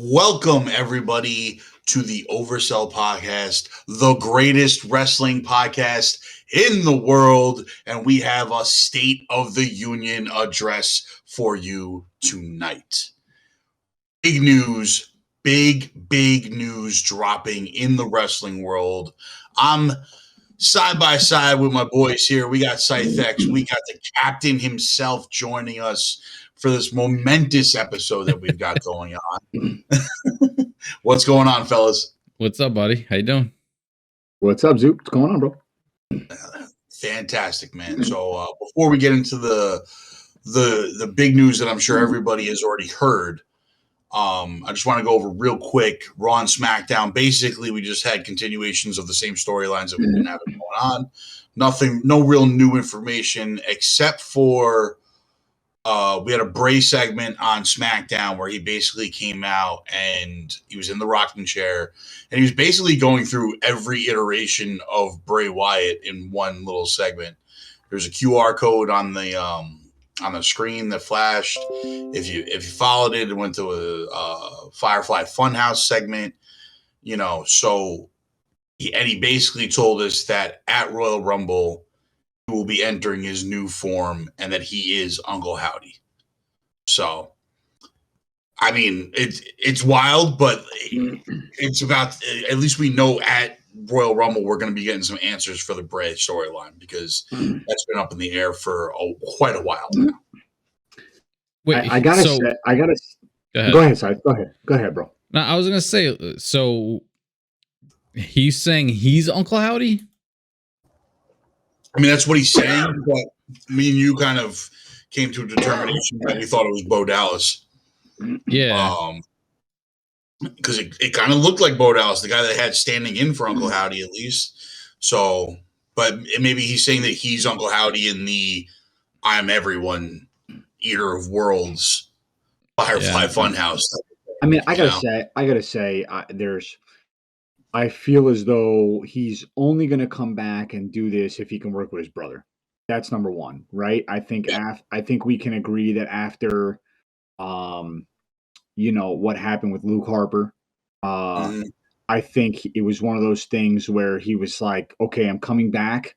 Welcome, everybody, to the Oversell Podcast, the greatest wrestling podcast in the world. And we have a State of the Union address for you tonight. Big news, big news dropping in the wrestling world. I'm side by side with my boys here. We got ScytheX. We got the captain himself joining us for this momentous episode that we've got going on. What's going on, fellas? What's up, buddy? How you doing? What's up, Zoop? What's going on, bro? Fantastic, man. So before we get into the big news that I'm sure everybody has already heard, I just want to go over real quick Raw and SmackDown. Basically, we just had continuations of the same storylines that we've been having going on. No real new information except for we had a Bray segment on SmackDown where he basically came out and he was in the rocking chair and he was basically going through every iteration of Bray Wyatt in one little segment. There's a QR code on the screen that flashed. If you followed it, it went to a Firefly Funhouse segment, so he basically told us that at Royal Rumble he will be entering his new form and that he is Uncle Howdy. So, I mean, it's wild, but it's about, at least we know at Royal Rumble we're going to be getting some answers for the Bray storyline because that's been up in the air for quite a while now. Wait, I gotta go ahead, Cy. Go ahead, bro. No, I was gonna say, so he's saying he's Uncle Howdy? I mean, that's what he's saying, but me and you kind of came to a determination that we thought it was Bo Dallas. Yeah. Because it kind of looked like Bo Dallas, the guy that had standing in for Uncle Howdy at least. So, but maybe he's saying that he's Uncle Howdy in the I'm everyone, eater of worlds, Firefly Funhouse. I mean, I gotta say, I feel as though he's only going to come back and do this if he can work with his brother. That's number one, right? I think I think we can agree that after, what happened with Luke Harper, I think it was one of those things where he was like, okay, I'm coming back.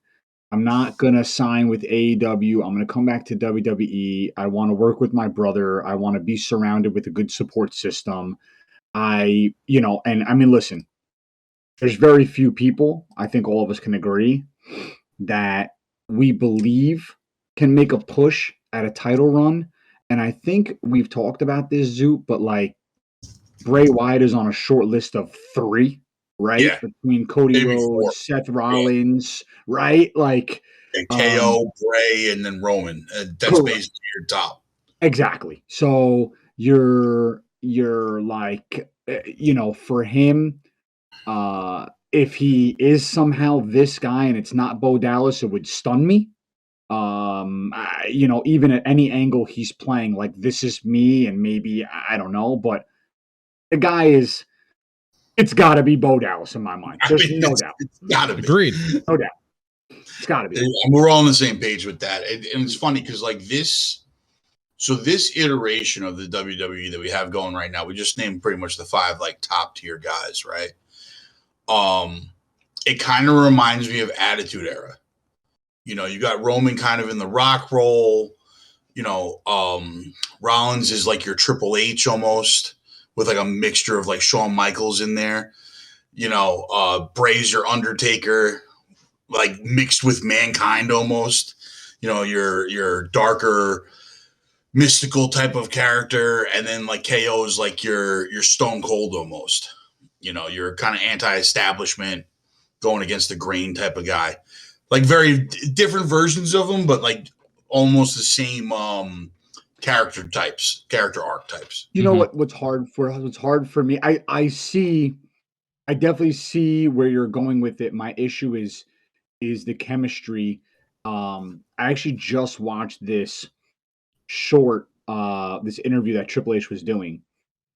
I'm not going to sign with AEW. I'm going to come back to WWE. I want to work with my brother. I want to be surrounded with a good support system. And I mean, listen, there's very few people, I think all of us can agree, that we believe can make a push at a title run. And I think we've talked about this, Zoop, but like Bray Wyatt is on a short list of 3, right? Yeah. Between Cody Maybe Rhodes, 4. Seth Rollins, right? Like and KO, Bray, and then Roman. That's basically your top. Exactly. So you're like, for him, if he is somehow this guy and it's not Bo Dallas, it would stun me. Even at any angle he's playing, like this is me, and maybe I don't know, but the guy it's got to be Bo Dallas in my mind. There's no doubt. It's got to be. Agreed. No doubt. It's got to be. And we're all on the same page with that. And it's funny because like this iteration of the WWE that we have going right now, we just named pretty much the 5 like top tier guys, right? It kind of reminds me of Attitude Era. You got Roman kind of in the Rock role. Rollins is like your Triple H almost, with like a mixture of like Shawn Michaels in there. Bray's your Undertaker, like mixed with Mankind almost. Your darker, mystical type of character, and then like KO is like your Stone Cold almost. You're kind of anti-establishment, going against the grain type of guy. Like very different versions of them, but like almost the same character archetypes. You know what's hard for me? I definitely see where you're going with it. My issue is the chemistry. I actually just watched this interview that Triple H was doing,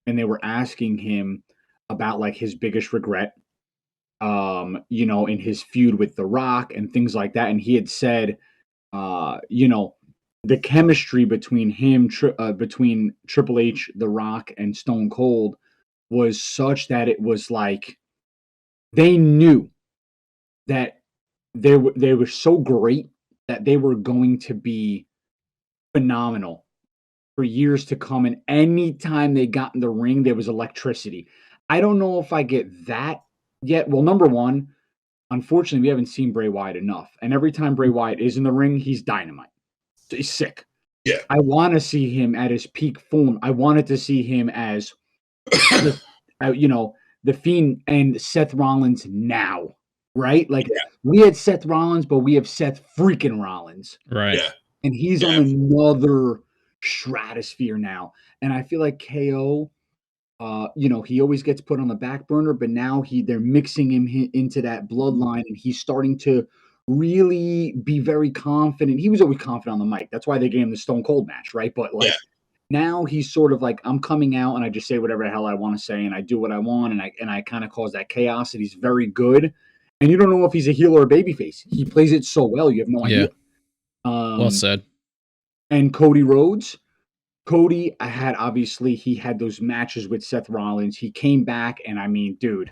and they were asking him about like his biggest regret, in his feud with The Rock and things like that. And he had said, the chemistry between him, between Triple H, The Rock, and Stone Cold was such that it was like they knew that they were so great that they were going to be phenomenal for years to come. And anytime they got in the ring, there was electricity. I don't know if I get that yet. Well, number one, unfortunately, we haven't seen Bray Wyatt enough. And every time Bray Wyatt is in the ring, he's dynamite. He's sick. Yeah. I want to see him at his peak form. I wanted to see him as, the Fiend and Seth Rollins now, right? Like, we had Seth Rollins, but we have Seth freaking Rollins. Right. Yeah. And he's on another stratosphere now. And I feel like KO, he always gets put on the back burner, but now they're mixing him into that bloodline, and he's starting to really be very confident. He was always confident on the mic. That's why they gave him the Stone Cold match, right? But now he's sort of like, I'm coming out and I just say whatever the hell I want to say, and I do what I want, and I kind of cause that chaos, and he's very good. And you don't know if he's a heel or a babyface. He plays it so well, you have no idea. Well said. And Cody Rhodes. Cody he had those matches with Seth Rollins. He came back, and I mean, dude,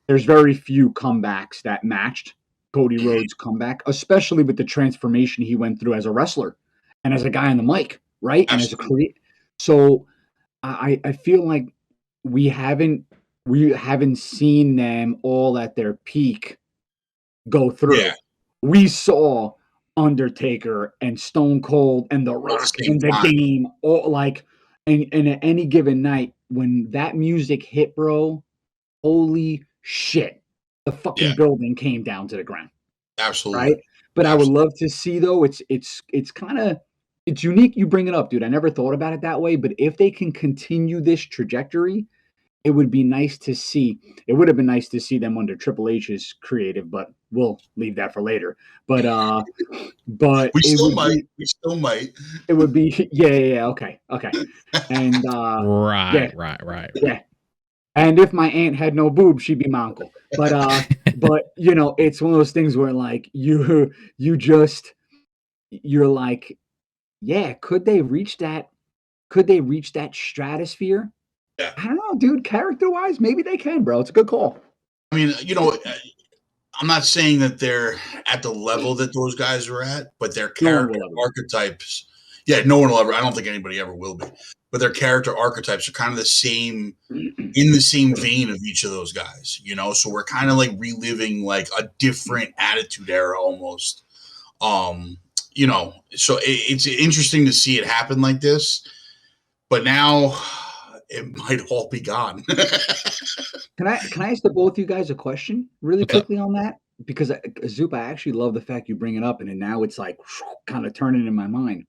there's very few comebacks that matched Cody Rhodes' comeback, especially with the transformation he went through as a wrestler and as a guy on the mic, right? Absolutely. And as a creator. So I feel like we haven't seen them all at their peak go through. Yeah. We saw Undertaker and Stone Cold and The Rock in the game, all like, and at any given night when that music hit, bro, holy shit, the fucking building came down to the ground. Absolutely, right? But I would love to see, though, it's kind of, it's unique. You bring it up, dude. I never thought about it that way, but if they can continue this trajectory, it would be nice to see. It would have been nice to see them under Triple H's creative, but we'll leave that for later. But we still might. It would be okay. And right. Yeah. And if my aunt had no boobs, she'd be my uncle. But it's one of those things where like you're like, yeah, could they reach that stratosphere? Yeah. I don't know, dude. Character-wise, maybe they can, bro. It's a good call. I mean, I'm not saying that they're at the level that those guys are at, but their character archetypes. Yeah, no one will ever. I don't think anybody ever will be. But their character archetypes are kind of the same, in the same vein of each of those guys. So we're kind of like reliving like a different attitude era almost. So it's interesting to see it happen like this. But now it might all be gone. Can I ask the both of you guys a question really quickly on that? Because Zup, I actually love the fact you bring it up, and then now it's like kind of turning in my mind.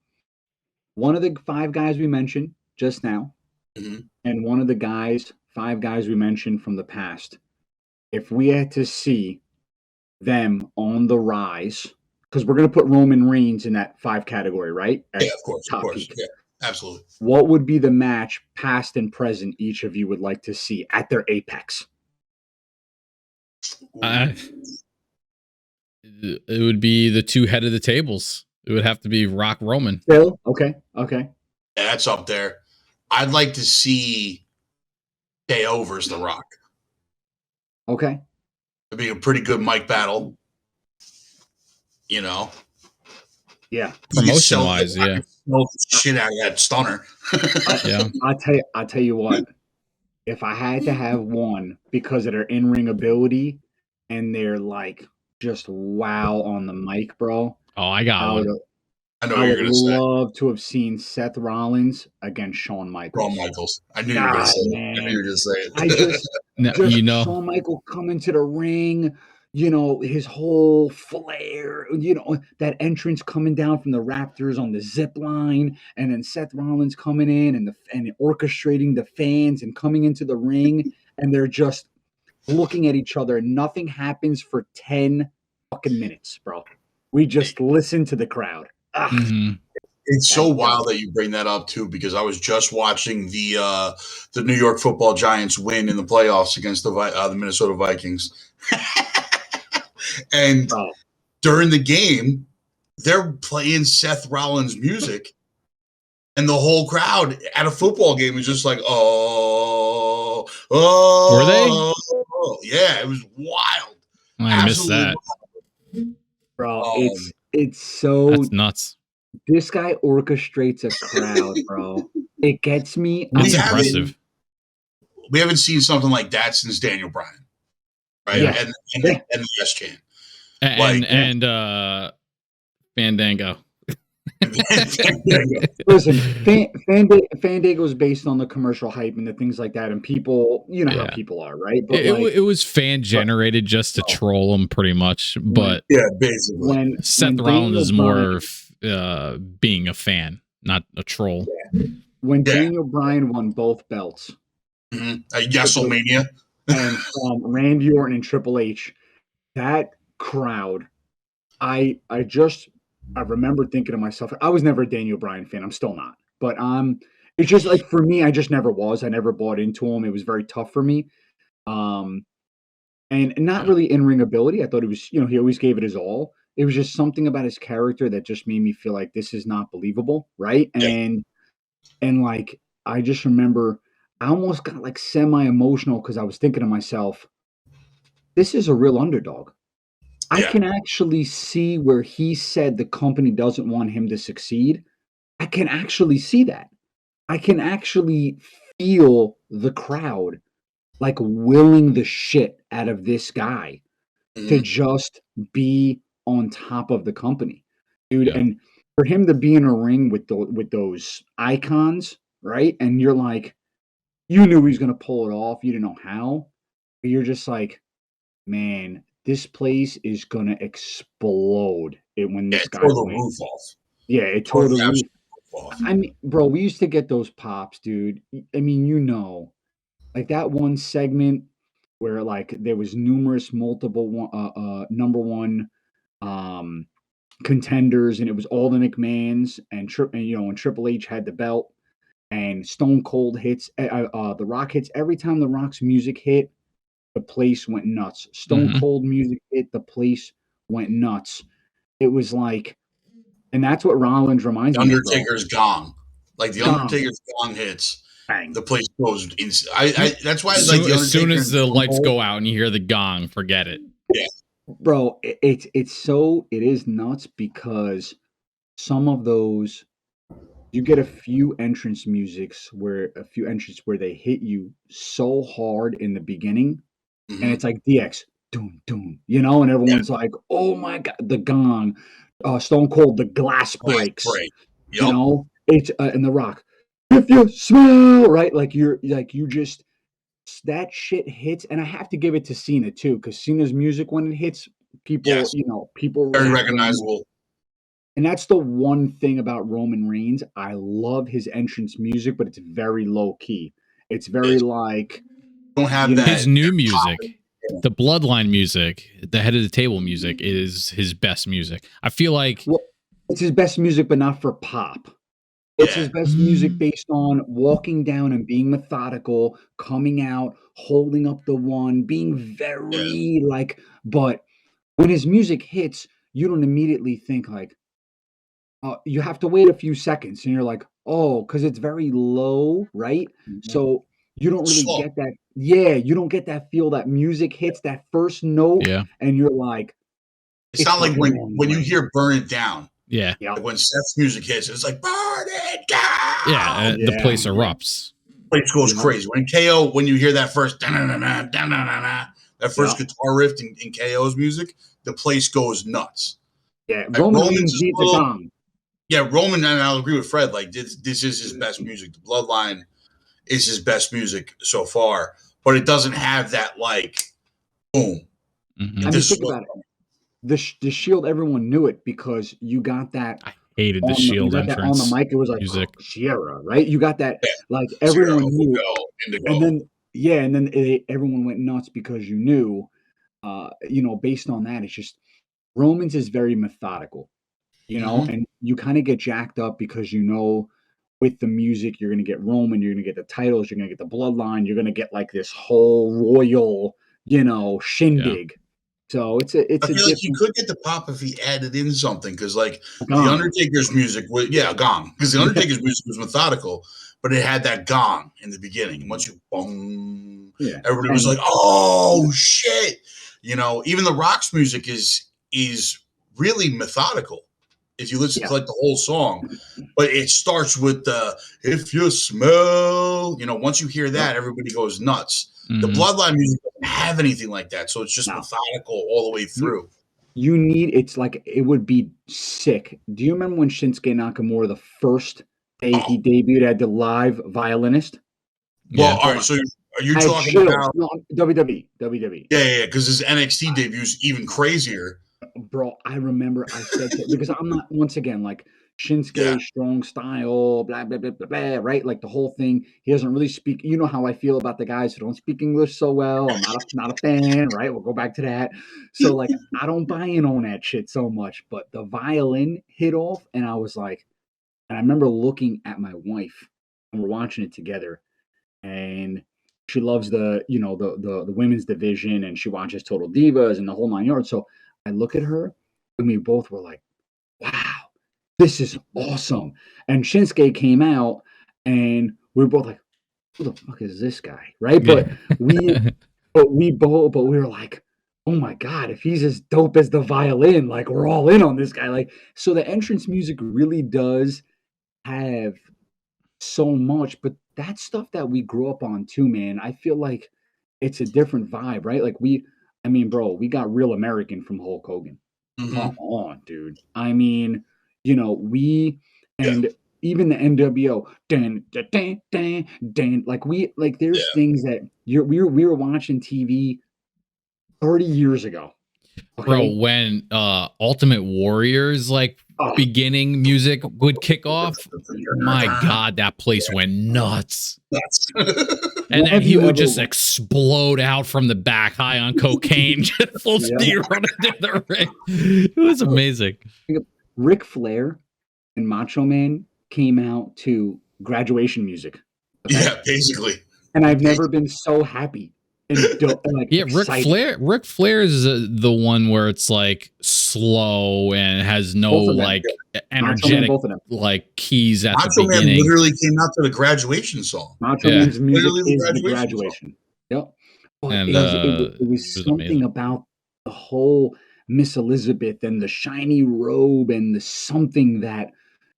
One of the 5 guys we mentioned just now, and one of the 5 guys we mentioned from the past, if we had to see them on the rise, because we're going to put Roman Reigns in that 5 category, right? Yeah, of course. Yeah. Absolutely. What would be the match, past and present, each of you would like to see at their apex? It would be the 2 head of the tables. It would have to be Rock Roman. Still? Okay. Yeah, that's up there. I'd like to see KO versus The Rock. Okay. It'd be a pretty good mic battle. Yeah. Promotion-wise, yeah. Shit out of that stunner. I'll tell you what. If I had to have one because of their in-ring ability and they're like just wow on the mic, bro. Oh, I got one. I know what you're going to say. I would love to have seen Seth Rollins against Shawn Michaels. I knew you were going to say it. I knew you were going to say it. I just Shawn Michaels come into the ring, his whole flair, that entrance coming down from the Raptors on the zip line, and then Seth Rollins coming in and orchestrating the fans and coming into the ring, and they're just looking at each other. Nothing happens for 10 fucking minutes, bro. We just listen to the crowd. It's so wild that you bring that up too, because I was just watching the New York Football Giants win in the playoffs against the Minnesota Vikings. And during the game, they're playing Seth Rollins music, and the whole crowd at a football game is just like, oh, Oh, Were they? Yeah, it was wild. I missed that. Bro, it's so That's nuts. This guy orchestrates a crowd, bro. It gets me. That's impressive. We haven't seen something like that since Daniel Bryan, right? Yeah. And the S-Chan. And Fandango. Listen, Fandango is based on the commercial hype and the things like that, and people, you know how people are, right? But it was fan generated just to troll them, pretty much. But basically, when Seth Rollins is more being a fan, not a troll. Yeah. When Daniel Bryan won both belts, WrestleMania, and Randy Orton and Triple H, that crowd, I remember thinking to myself, I was never a Daniel Bryan fan. I'm still not. But it's just like, for me, I just never was. I never bought into him. It was very tough for me. And not really in-ring ability. I thought he was, he always gave it his all. It was just something about his character that just made me feel like this is not believable, right? And like, I just remember I almost got like semi-emotional because I was thinking to myself, this is a real underdog. I can actually see where he said the company doesn't want him to succeed. I can actually see that. I can actually feel the crowd like willing the shit out of this guy to just be on top of the company, dude. And for him to be in a ring with those icons, right? And you're like, you knew he was going to pull it off. You didn't know how. But you're just like, man, this place is gonna explode when this guy tore the roof off. Yeah, it tore the roof off. I mean, bro, we used to get those pops, dude. I mean, like that one segment where like there was multiple number one contenders, and it was all the McMahons and Triple H had the belt, and Stone Cold hits, The Rock hits. Every time The Rock's music hit, the place went nuts. Stone Cold music hit, the place went nuts. It was like, and that's what Rollins reminds me of. Undertaker's gong. Like the Undertaker's gong hits, bang, the place goes insane. That's why it's like the Undertaker, as soon as the lights go out and you hear the gong, forget it. Yeah. Bro, it is nuts because some of those, you get a few entrance where they hit you so hard in the beginning. And it's like DX, doom, doom, and everyone's like, oh my God, the gong, Stone Cold, the glass breaks, it's and The Rock, if you smell, right? Like you just, that shit hits. And I have to give it to Cena too, because Cena's music, when it hits, people, people very recognizable. And that's the one thing about Roman Reigns. I love his entrance music, but it's very low key. It's very like, don't have that. His new music, the bloodline music, the head of the table music is his best music. I feel like it's his best music, but not for pop. It's his best music based on walking down and being methodical, coming out, holding up the one, being very but when his music hits, you don't immediately think like, you have to wait a few seconds and you're like, oh, because it's very low, right? So you don't really get that. Yeah, you don't get that feel that music hits that first note, and you're like, it's not like when you hear "Burn It Down." Yeah, like when Seth's music hits, it's like "Burn It Down." Yeah, the place erupts. The place goes crazy when you hear that first that first guitar riff in KO's music, the place goes nuts. Yeah, Roman's beat the gong. Yeah, Roman, and I'll agree with Fred. Like this is his best music. The Bloodline is his best music so far, but it doesn't have that like boom. I mean, think about it. The Shield, everyone knew it because you got that. I hated the Shield entrance on the mic. It was like music. Sierra, right? You got that like everyone knew. And then everyone went nuts because you knew. Based on that, it's just Roman's is very methodical. And you kind of get jacked up because with the music, you're going to get Roman, you're going to get the titles, you're going to get the bloodline, you're going to get like this whole royal, shindig. Yeah. So it's I feel like you could get the pop if he added in something, because like the Undertaker's music was gong, because the Undertaker's music was methodical, but it had that gong in the beginning. Once you boom, Yeah. Everybody was like, "Oh shit!" Even the Rock's music is really methodical if you listen to like the whole song. But it starts with the "if you smell." Once you hear that, everybody goes nuts. The Bloodline music doesn't have anything like that, so it's just methodical all the way through. It's like it would be sick. Do you remember when Shinsuke Nakamura, the first day he debuted, had the live violinist? Well, all right. So are you talking about WWE? Yeah, because his NXT debut is even crazier. Bro, I remember I said that because I'm not, once again, like Shinsuke, strong style, blah, blah, blah, blah, blah, right? Like the whole thing. He doesn't really speak. You know how I feel about the guys who don't speak English so well. I'm not a fan, right? We'll go back to that. So, like, I don't buy in on that shit so much. But the violin hit off, and I was like, and I remember looking at my wife, and we're watching it together, and she loves the women's division, and she watches Total Divas and the whole 9 yards. So I look at her, and we both were like, wow, this is awesome. And Shinsuke came out, and we were both like, who the fuck is this guy? Right? But we were like, oh my God, if he's as dope as the violin, like we're all in on this guy. Like, so the entrance music really does have so much, but that's stuff that we grew up on too, man. I feel like it's a different vibe, right? Like bro, we got Real American from Hulk Hogan. Come on, dude. I mean, and even the NWO, like there's things that we were watching TV 30 years ago. Okay? Bro, when Ultimate Warrior's beginning music would kick off, my God, that place went nuts. And then he would just explode out from the back, high on cocaine, just full speed running to the ring. It was amazing. Ric Flair and Macho Man came out to Graduation music. Okay? Yeah, basically. And I've never been so happy. Ric Flair is the one where it's like slow and has no energetic keys at the beginning. Man literally came out to the Graduation song. Macho Man's music is the Graduation. Yep. And it was something amazing about the whole Miss Elizabeth and the shiny robe and the something that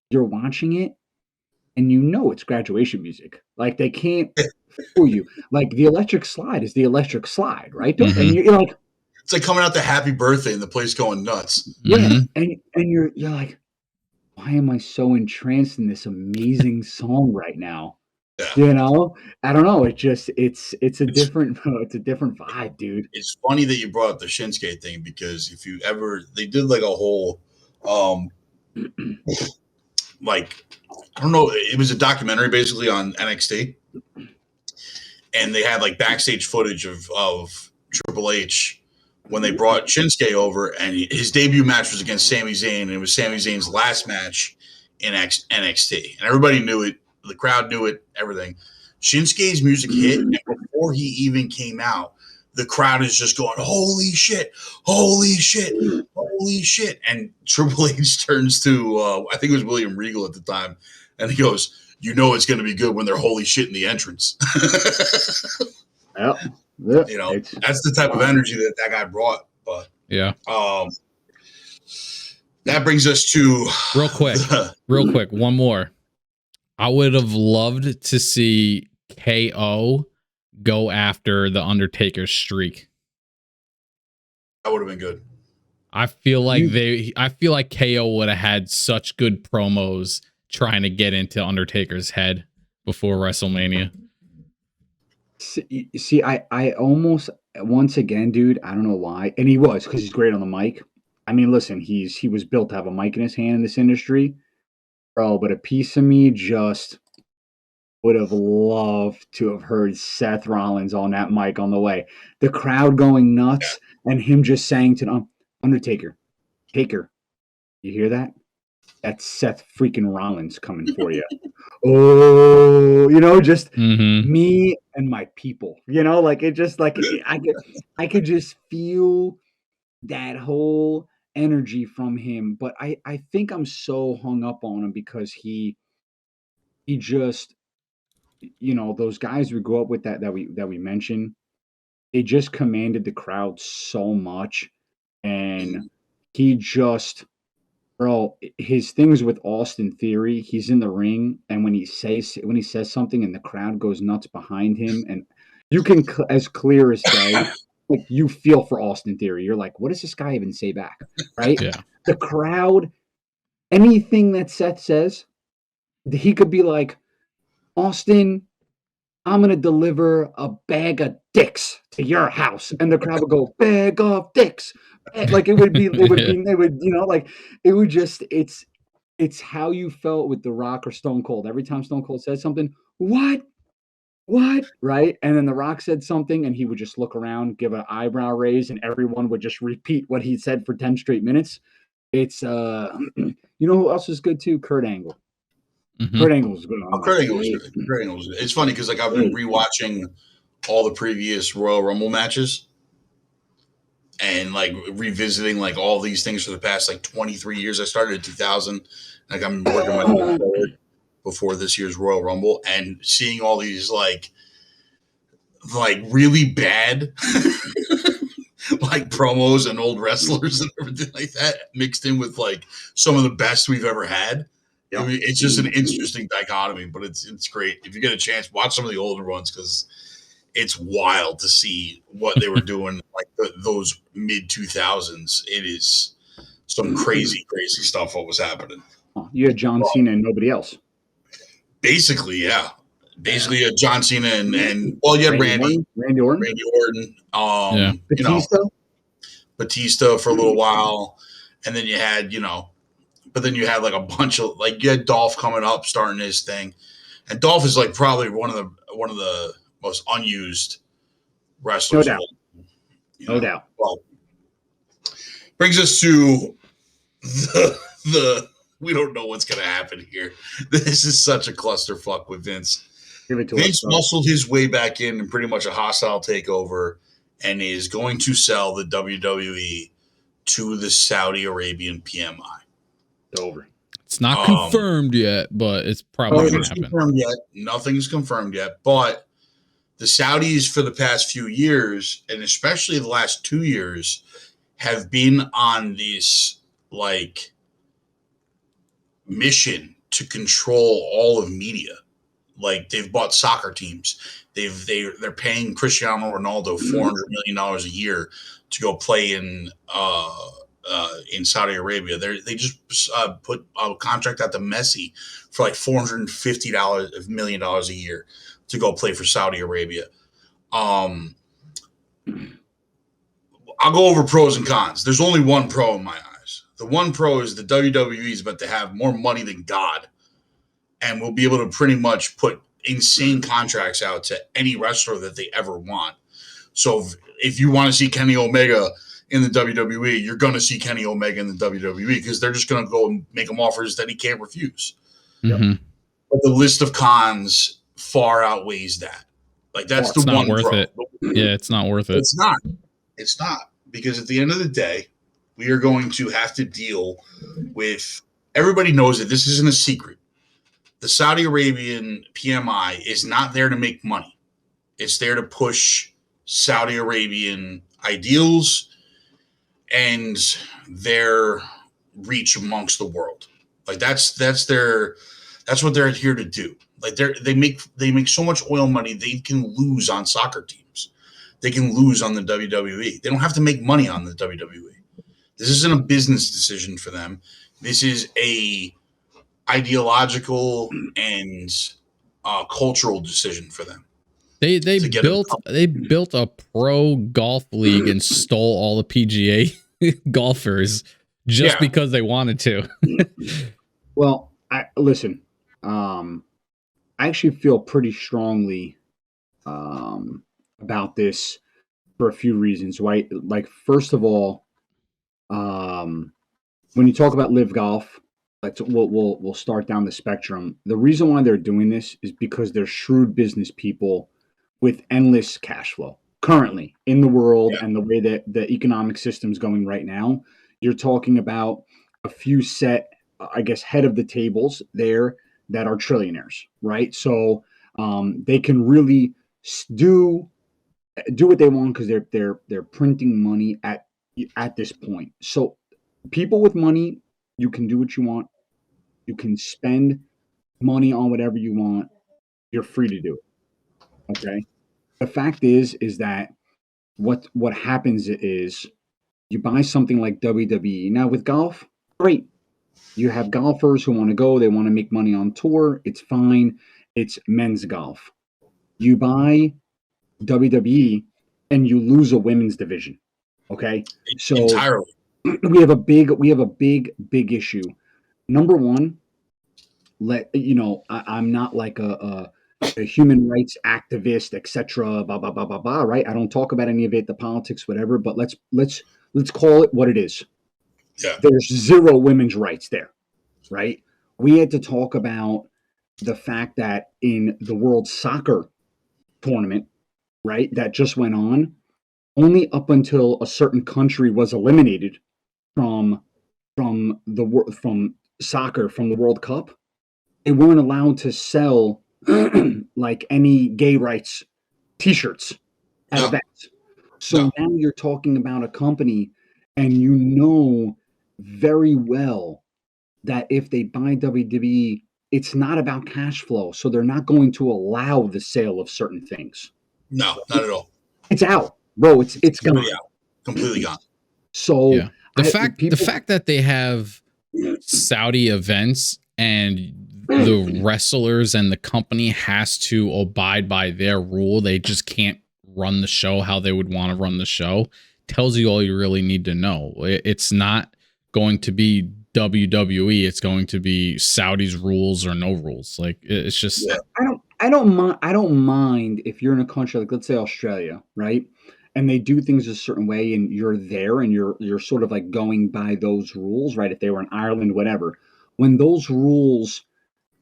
you're watching it and it's Graduation music. Like they can't fool you. Like the electric slide is the electric slide, right? And you're like, it's like coming out to Happy Birthday and the place going nuts. Yeah, and you're like, why am I so entranced in this amazing song right now? Yeah. I don't know. It's a different vibe, dude. It's funny that you brought up the Shinsuke thing because they did like a whole I don't know, it was a documentary basically on NXT. And they had like backstage footage of Triple H when they brought Shinsuke over, and his debut match was against Sami Zayn, and it was Sami Zayn's last match in NXT. And everybody knew it. The crowd knew it, everything. Shinsuke's music hit, and before he even came out, the crowd is just going, holy shit, holy shit, holy shit. And Triple H turns to, I think it was William Regal at the time, and he goes, it's going to be good when they're holy shit in the entrance. That's the type of energy that guy brought. But that brings us to real quick, one more. I would have loved to see KO go after the Undertaker's streak. That would have been good. I feel like KO would have had such good promos trying to get into Undertaker's head before WrestleMania. See, I almost, once again, dude, I don't know why, and he was, because he's great on the mic. I mean, listen, he was built to have a mic in his hand in this industry, bro. But a piece of me just would have loved to have heard Seth Rollins on that mic on the way, the crowd going nuts, and him just saying to Undertaker, Taker, you hear that? That's Seth freaking Rollins coming for you. Just me and my people. It just I could just feel that whole energy from him. But I think I'm so hung up on him because he just those guys we grew up with that we mentioned, they just commanded the crowd so much, and he just, bro, his things with Austin Theory, he's in the ring, and when he says something, and the crowd goes nuts behind him, and you can as clear as day, like you feel for Austin Theory. You're like, what does this guy even say back? Right? Yeah. The crowd, anything that Seth says, he could be like, Austin, I'm gonna deliver a bag of dicks to your house, and the crowd would go, bag of dicks. Like it would be, like it would just, it's how you felt with The Rock or Stone Cold. Every time Stone Cold said something, what, right? And then The Rock said something, and he would just look around, give an eyebrow raise, and everyone would just repeat what he said for 10 straight minutes. It's who else is good too? Kurt Angle. Mm-hmm. Kurt Angle was good. Kurt Angle was good. Kurt Angle was good. It's funny because like I've been rewatching all the previous Royal Rumble matches and like revisiting like all these things for the past like 23 years. I started in 2000. Like I'm working my way forward before this year's Royal Rumble and seeing all these like really bad like promos and old wrestlers and everything like that mixed in with like some of the best we've ever had. Yeah. I mean, it's just an interesting dichotomy, but it's great. If you get a chance, watch some of the older ones because it's wild to see what they were doing like those mid 2000s. It is some crazy stuff what was happening. You had John Cena and nobody else. Basically, yeah. Basically, John Cena and you had Randy Orton. Batista for a little while, and then you had but then you had like a bunch of like you had Dolph coming up, starting his thing, and Dolph is like probably one of the most unused wrestlers. No doubt. Well, brings us to the we don't know what's going to happen here. This is such a clusterfuck with Vince. Vince muscled his way back in pretty much a hostile takeover and is going to sell the WWE to the Saudi Arabian PMI. Over. It's not confirmed yet, but it's probably going to happen. Nothing's confirmed yet, but the Saudis for the past few years, and especially the last 2 years, have been on this like mission to control all of media. Like they've bought soccer teams. They're paying Cristiano Ronaldo $400 million a year to go play in Saudi Arabia. They just put a contract out to Messi for like $450 million a year to go play for Saudi Arabia. I'll go over pros and cons. There's only one pro in my eyes. The one pro is the WWE is about to have more money than God, and we'll be able to pretty much put insane contracts out to any wrestler that they ever want. So if you want to see Kenny Omega in the WWE, you're going to see Kenny Omega in the WWE because they're just going to go and make him offers that he can't refuse. Mm-hmm. But the list of cons far outweighs that. Like that's the one worth pro. It. Yeah, it's not worth it. It's not because at the end of the day, we are going to have to deal with. Everybody knows that this isn't a secret. The Saudi Arabian PMI is not there to make money. It's there to push Saudi Arabian ideals and their reach amongst the world. Like that's what they're here to do. Like they make so much oil money they can lose on soccer teams. They can lose on the WWE. They don't have to make money on the WWE. This isn't a business decision for them. This is a ideological and cultural decision for them. They built a pro golf league and stole all the PGA golfers just because they wanted to. Well, I actually feel pretty strongly about this for a few reasons, right? Like, first of all, when you talk about live golf, we'll start down the spectrum. The reason why they're doing this is because they're shrewd business people with endless cash flow currently in the world and the way that the economic system's going right now. You're talking about a few set, I guess, head of the tables there that are trillionaires, right? So They can really do what they want because they're printing money at this point. So people with money, you can do what you want. You can spend money on whatever you want. You're free to do it. Okay. The fact is that what happens is you buy something like WWE. Now with golf, great. You have golfers who want to go, they want to make money on tour. It's fine. It's men's golf. You buy WWE and you lose a women's division. Okay. So entirely. we have a big issue. Number one, I'm not like a human rights activist, etc. Blah blah blah blah blah. Right? I don't talk about any of it, the politics, whatever. But let's call it what it is. Yeah. There's zero women's rights there, right? We had to talk about the fact that in the World Soccer tournament, right, that just went on, only up until a certain country was eliminated from soccer, from the World Cup, they weren't allowed to sell like any gay rights T-shirts at events. So now you're talking about a company, and you know very well that if they buy WWE, it's not about cash flow. So they're not going to allow the sale of certain things. No, not at all. It's out, bro. It's gone. Completely gone. So the fact that they have Saudi events and the wrestlers and the company has to abide by their rule, they just can't run the show how they would want to run the show, tells you all you really need to know. It's not going to be WWE, it's going to be Saudi's rules or no rules. Like, it's just I don't mind if you're in a country like, let's say, Australia, right? And they do things a certain way and you're there and you're sort of like going by those rules, right? If they were in Ireland, whatever. When those rules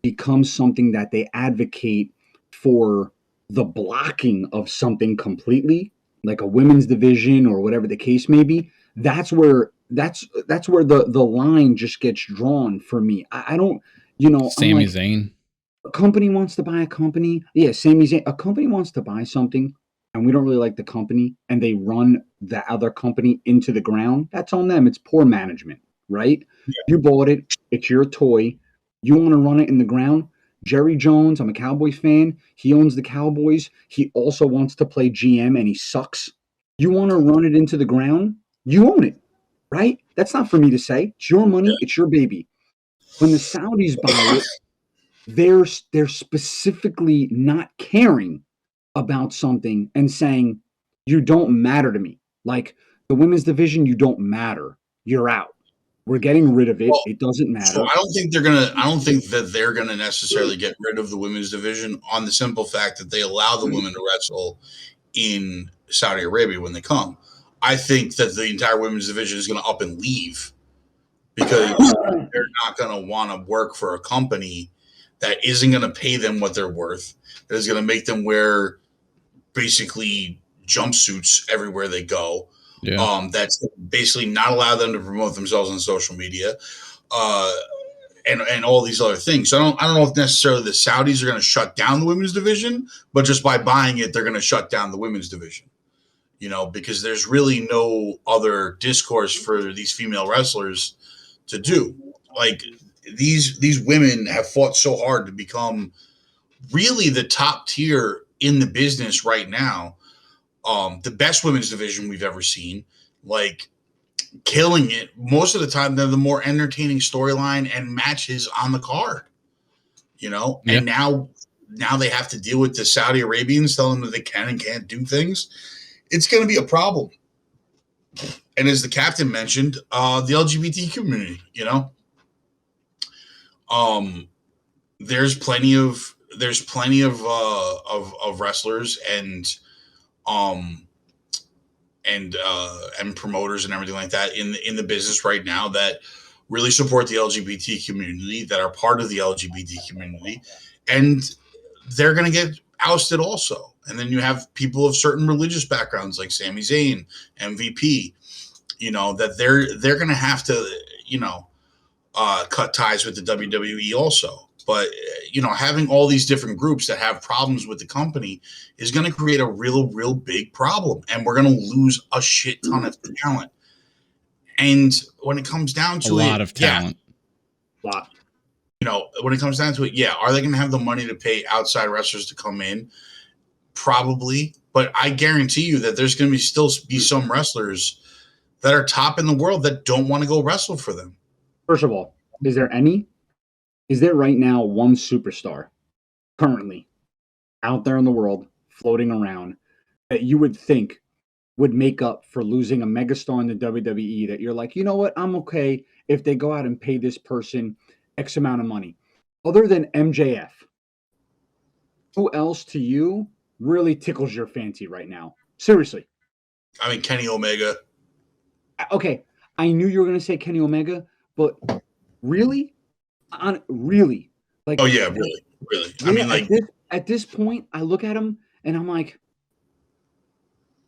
become something that they advocate for the blocking of something completely, like a women's division or whatever the case may be, that's where the line just gets drawn for me. I don't, Sami Zayn. A company wants to buy a company. Yeah, Sami Zayn. A company wants to buy something and we don't really like the company and they run the other company into the ground. That's on them. It's poor management, right? Yeah. You bought it. It's your toy. You want to run it in the ground. Jerry Jones, I'm a Cowboys fan. He owns the Cowboys. He also wants to play GM and he sucks. You want to run it into the ground? You own it, right? That's not for me to say. It's your money. It's your baby. When the Saudis buy it, they're specifically not caring about something and saying, you don't matter to me. Like the women's division, you don't matter. You're out. We're getting rid of it. Well, it doesn't matter. So I don't think that they're gonna necessarily get rid of the women's division on the simple fact that they allow the women to wrestle in Saudi Arabia when they come. I think that the entire women's division is gonna up and leave because they're not gonna want to work for a company that isn't gonna pay them what they're worth, that is gonna make them wear basically jumpsuits everywhere they go. Yeah. That's basically not allow them to promote themselves on social media, and all these other things. So I don't know if necessarily the Saudis are going to shut down the women's division, but just by buying it, they're going to shut down the women's division. Because there's really no other discourse for these female wrestlers to do. Like these women have fought so hard to become really the top tier in the business right now. The best women's division we've ever seen, like killing it. Most of the time, they're the more entertaining storyline and matches on the card, and now they have to deal with the Saudi Arabians telling them that they can and can't do things. It's going to be a problem. And as the captain mentioned, the LGBT community, there's plenty of wrestlers and promoters and everything like that in the business right now that really support the LGBT community, that are part of the LGBT community, and they're going to get ousted also. And then you have people of certain religious backgrounds like Sami Zayn, MVP, that they're going to have to, cut ties with the WWE also. but having all these different groups that have problems with the company is going to create a real big problem, and we're going to lose a shit ton of talent. And when it comes down to a lot of talent, when it comes down to it, are they going to have the money to pay outside wrestlers to come in? Probably, but I guarantee you that there's going to still be some wrestlers that are top in the world that don't want to go wrestle for them. First of all, is there right now one superstar currently out there in the world floating around that you would think would make up for losing a megastar in the WWE, that you're like, you know what, I'm okay if they go out and pay this person X amount of money? Other than MJF, who else to you really tickles your fancy right now? Seriously. I mean, Kenny Omega. Okay, I knew you were going to say Kenny Omega, but really? Really? Like, oh, yeah, really. I mean, like... At this point, I look at him, and I'm like,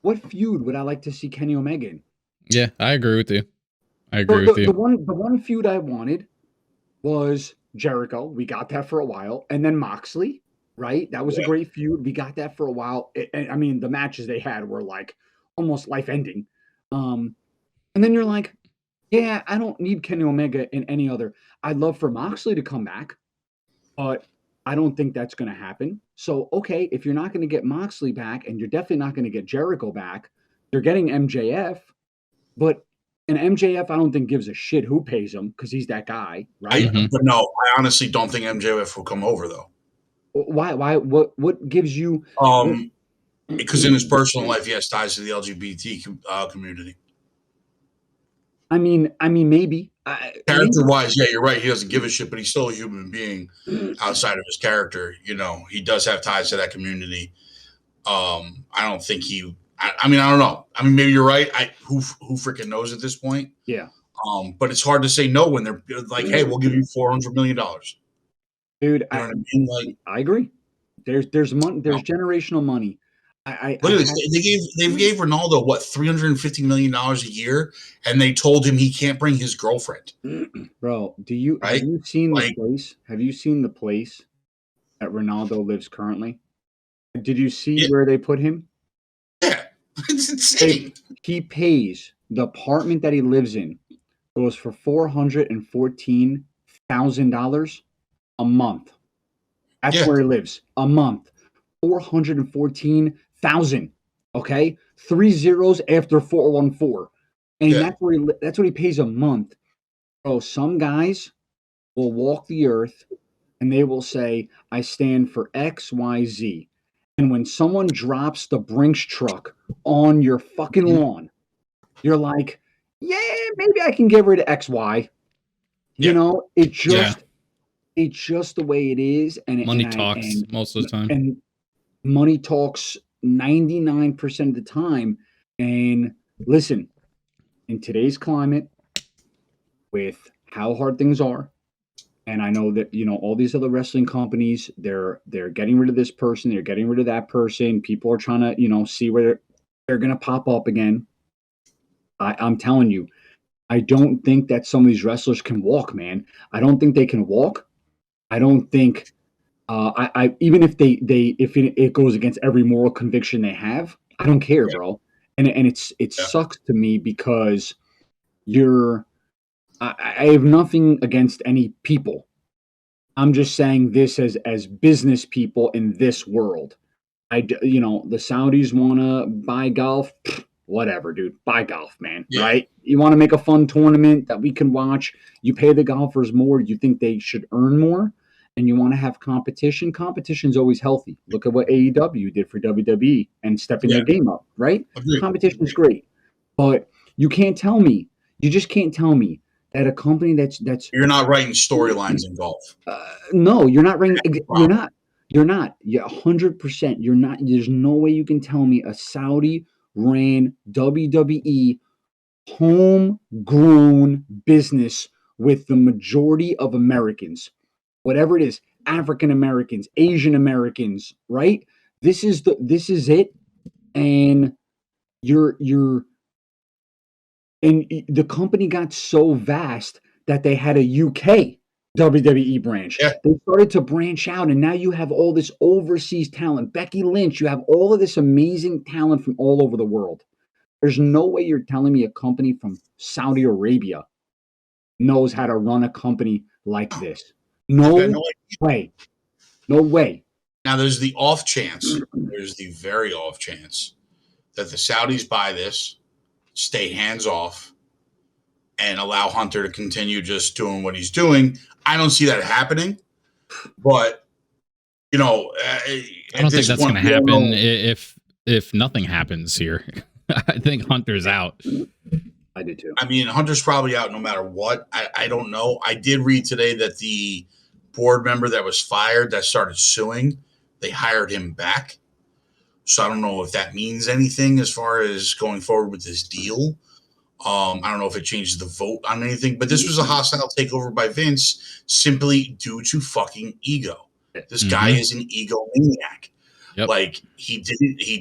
what feud would I like to see Kenny Omega in? Yeah, I agree with you. The one feud I wanted was Jericho. We got that for a while. And then Moxley, right? That was a great feud. We got that for a while. I mean, the matches they had were like almost life-ending. And then you're like, yeah, I don't need Kenny Omega in any other. I'd love for Moxley to come back, but I don't think that's going to happen. So, okay, if you're not going to get Moxley back, and you're definitely not going to get Jericho back, you're getting MJF, but an MJF I don't think gives a shit who pays him, because he's that guy, right? But no, I honestly don't think MJF will come over, though. Why? What gives you... Because in his personal life, he has ties to the LGBT community. I mean, maybe. Character-wise, yeah, you're right. He doesn't give a shit, but he's still a human being outside of his character. He does have ties to that community. I don't think he... I mean, I don't know. I mean, maybe you're right. Who freaking knows at this point? Yeah. But it's hard to say no when they're like, "Hey, we'll give you $400 million." Dude, you know what I mean? Like, I agree. There's money. There's generational money. Look at this. They gave Ronaldo what, $350 million a year, and they told him he can't bring his girlfriend. Bro, have you seen the place? Have you seen the place that Ronaldo lives currently? Did you see where they put him? Yeah, it's insane. He pays the apartment that he lives in goes for $414,000 a month. That's where he lives a month. 414,000. Okay, 3 zeros after 414, and that's what he pays a month. Bro, some guys will walk the earth and they will say, "I stand for X, Y, Z." And when someone drops the Brinks truck on your fucking lawn, you're like, "Yeah, maybe I can get rid of X, Y." It's just the way it is, and money talks most of the time. And money talks 99% of the time. And listen, in today's climate, with how hard things are, and I know that all these other wrestling companies, they're getting rid of this person, they're getting rid of that person. People are trying to see where they're going to pop up again. I'm telling you, I don't think that some of these wrestlers can walk, man. I don't think they can walk. I don't think. I even if it goes against every moral conviction they have, I don't care, bro. And it sucks to me because I have nothing against any people. I'm just saying this as business people in this world. The Saudis want to buy golf, whatever, dude. Buy golf, man. Yeah. Right? You want to make a fun tournament that we can watch. You pay the golfers more. You think they should earn more. And you want to have competition. Competition's always healthy. Look at what AEW did for WWE and stepping their game up, right? Competition's great. But you just can't tell me that a company that's you're not writing storylines in golf. No, you're not writing. You're not. You're 100%. You're not. There's no way you can tell me a Saudi ran WWE homegrown business with the majority of Americans. Whatever it is, African Americans, Asian Americans, right? This is it, and and the company got so vast that they had a UK WWE branch. Yeah. They started to branch out, and now you have all this overseas talent. Becky Lynch, you have all of this amazing talent from all over the world. There's no way you're telling me a company from Saudi Arabia knows how to run a company like this. No way. No way. Now, there's the off chance, there's the very off chance that the Saudis buy this, stay hands off, and allow Hunter to continue just doing what he's doing. I don't see that happening, but I don't think that's going to happen if nothing happens here. I think Hunter's out. I do too. I mean, Hunter's probably out no matter what. I don't know. I did read today that the board member that was fired that started suing, they hired him back. So I don't know if that means anything as far as going forward with this deal. I don't know if it changes the vote on anything, but this was a hostile takeover by Vince simply due to fucking ego. This guy is an egomaniac. Yep. Like he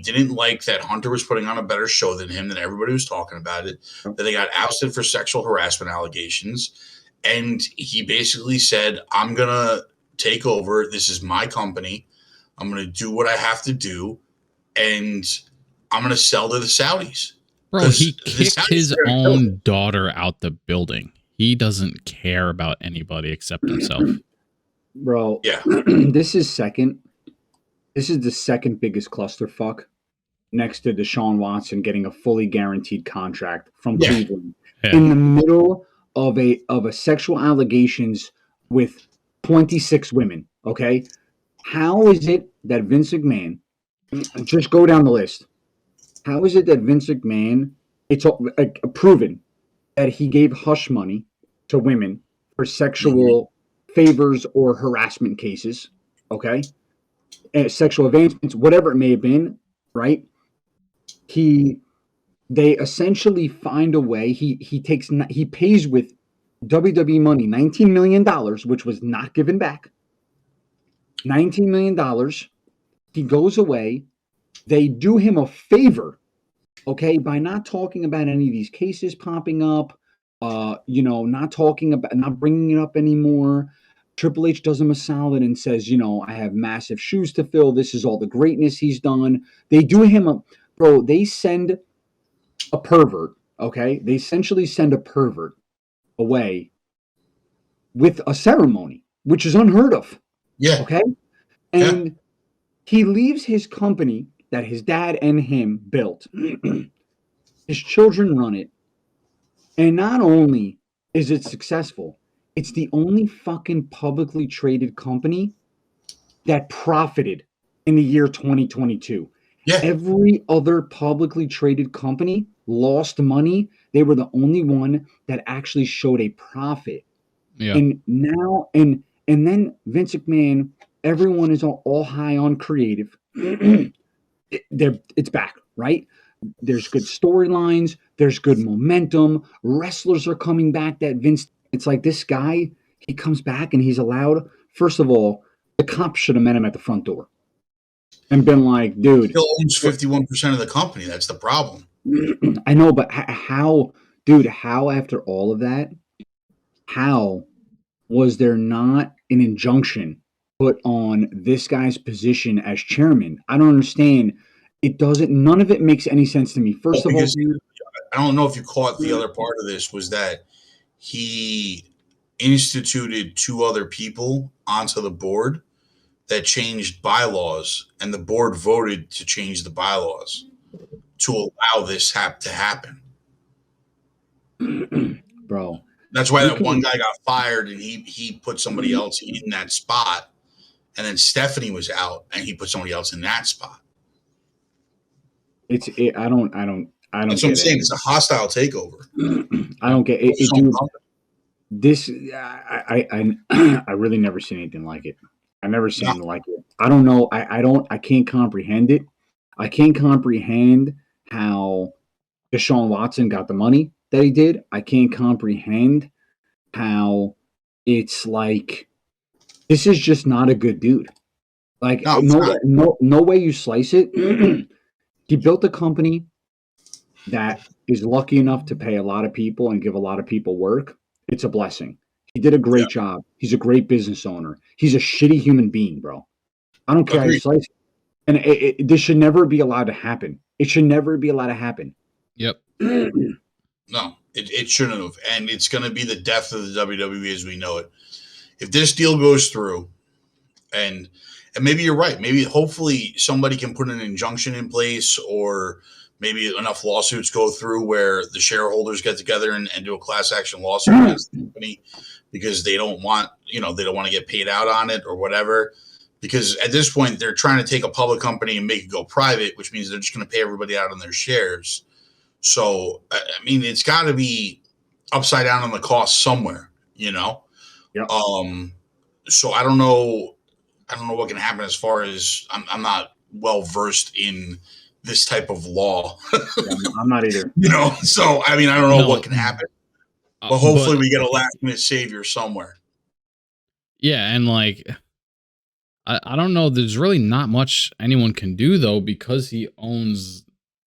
didn't like that Hunter was putting on a better show than him, that everybody was talking about it, that they got ousted for sexual harassment allegations. And he basically said, I'm going to take over. This is my company. I'm going to do what I have to do. And I'm going to sell to the Saudis. Bro, he kicked his own daughter out the building. He doesn't care about anybody except himself. Bro, yeah. This is the second biggest clusterfuck next to Deshaun Watson getting a fully guaranteed contract from Cleveland in the middle of a sexual allegations with 26 women. Okay, how is it that Vince McMahon? Just go down the list. How is it that Vince McMahon, it's proven that he gave hush money to women for sexual favors or harassment cases, okay? And sexual advancements, whatever it may have been, right? They essentially find a way. He pays with WWE money $19 million, which was not given back. $19 million. He goes away. They do him a favor, okay, by not talking about any of these cases popping up, not bringing it up anymore. Triple H does him a solid and says, I have massive shoes to fill. This is all the greatness he's done. They do him they send a pervert, okay? They essentially send a pervert away with a ceremony, which is unheard of. Yeah. Okay? And he leaves his company that his dad and him built. His children run it. And not only is it successful, it's the only fucking publicly traded company that profited in the year 2022. Yeah. Every other publicly traded company lost money. They were the only one that actually showed a profit. Yeah. And now, and then Vince McMahon, everyone is all high on creative. It's back, right? There's good storylines. There's good momentum. Wrestlers are coming back that Vince, it's like this guy, he comes back and he's allowed, first of all, the cops should have met him at the front door and been like, dude. He still owns 51% of the company. That's the problem. I know, but how after all of that, how was there not an injunction put on this guy's position as chairman? I don't understand. None of it makes any sense to me. First of all, I don't know if you caught the other part of this was that he instituted two other people onto the board that changed bylaws, and the board voted to change the bylaws to allow this to happen. Bro. That's why that one guy got fired and he put somebody else in that spot. And then Stephanie was out and he put somebody else in that spot. I don't That's what I'm saying. It's a hostile takeover. I don't get it. Dude, this I really never seen anything like it. I never seen anything like it. I don't know. I can't comprehend it. I can't comprehend how Deshaun Watson got the money that he did. I can't comprehend how it's like this is just not a good dude. Like no way you slice it. He built a company that is lucky enough to pay a lot of people and give a lot of people work. It's a blessing. He did a great job. He's a great business owner. He's a shitty human being, bro. I don't care how you slice it. And this should never be allowed to happen. It should never be allowed to happen. Yep. No, it shouldn't have. And it's going to be the death of the WWE as we know it. If this deal goes through, and maybe you're right, maybe hopefully somebody can put an injunction in place, or maybe enough lawsuits go through where the shareholders get together and do a class action lawsuit against the company because they don't want to get paid out on it or whatever. Because at this point, they're trying to take a public company and make it go private, which means they're just going to pay everybody out on their shares. So, I mean, it's got to be upside down on the cost somewhere, you know? Yeah. So I don't know what can happen as far as I'm not well versed in this type of law. I'm not either. You know, so I mean, I don't know what can happen, but hopefully we get a last minute savior somewhere. Yeah, and like I don't know. There's really not much anyone can do though because he owns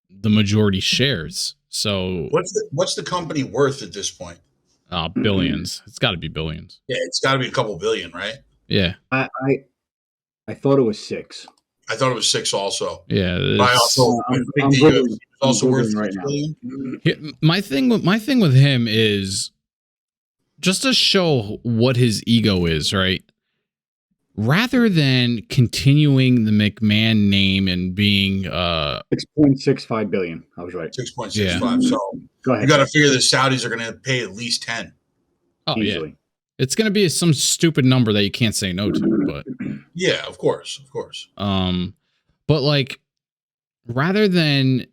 the majority shares. So what's the company worth at this point? Billions. It's got to be billions. Yeah, it's got to be a couple billion, right? Yeah. I thought it was 6. I thought it was 6 also. Yeah. But I also also worth right now. My thing with him is just to show what his ego is, right? Rather than continuing the McMahon name and being 6.65 billion. I was right. 6.65. Yeah. So go ahead. You got to figure the Saudis are going to pay at least 10. Oh, easily. Yeah. It's going to be some stupid number that you can't say no to, but yeah, of course. But like rather than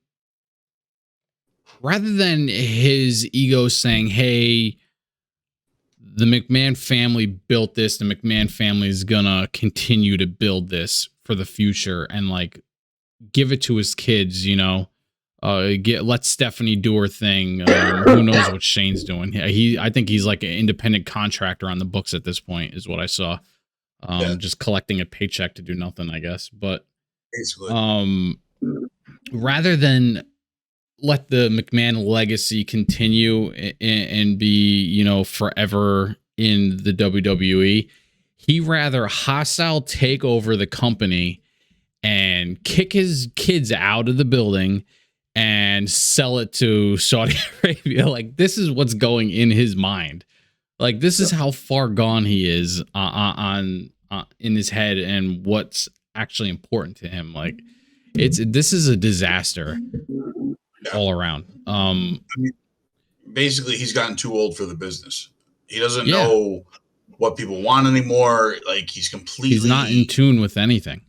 his ego saying, "Hey, the McMahon family built this. The McMahon family is gonna continue to build this for the future," and like give it to his kids, you know. Let Stephanie do her thing. Who knows what Shane's doing? I think he's like an independent contractor on the books at this point, is what I saw. Just collecting a paycheck to do nothing, I guess. But basically, rather than let the McMahon legacy continue and be, you know, forever in the WWE, he rather hostile take over the company and kick his kids out of the building and sell it to Saudi Arabia. Like, this is what's going in his mind. Like, this is how far gone he is on in his head and what's actually important to him. Like, this is a disaster all around. I mean, basically, he's gotten too old for the business. He doesn't know what people want anymore. Like, he's not in tune with anything.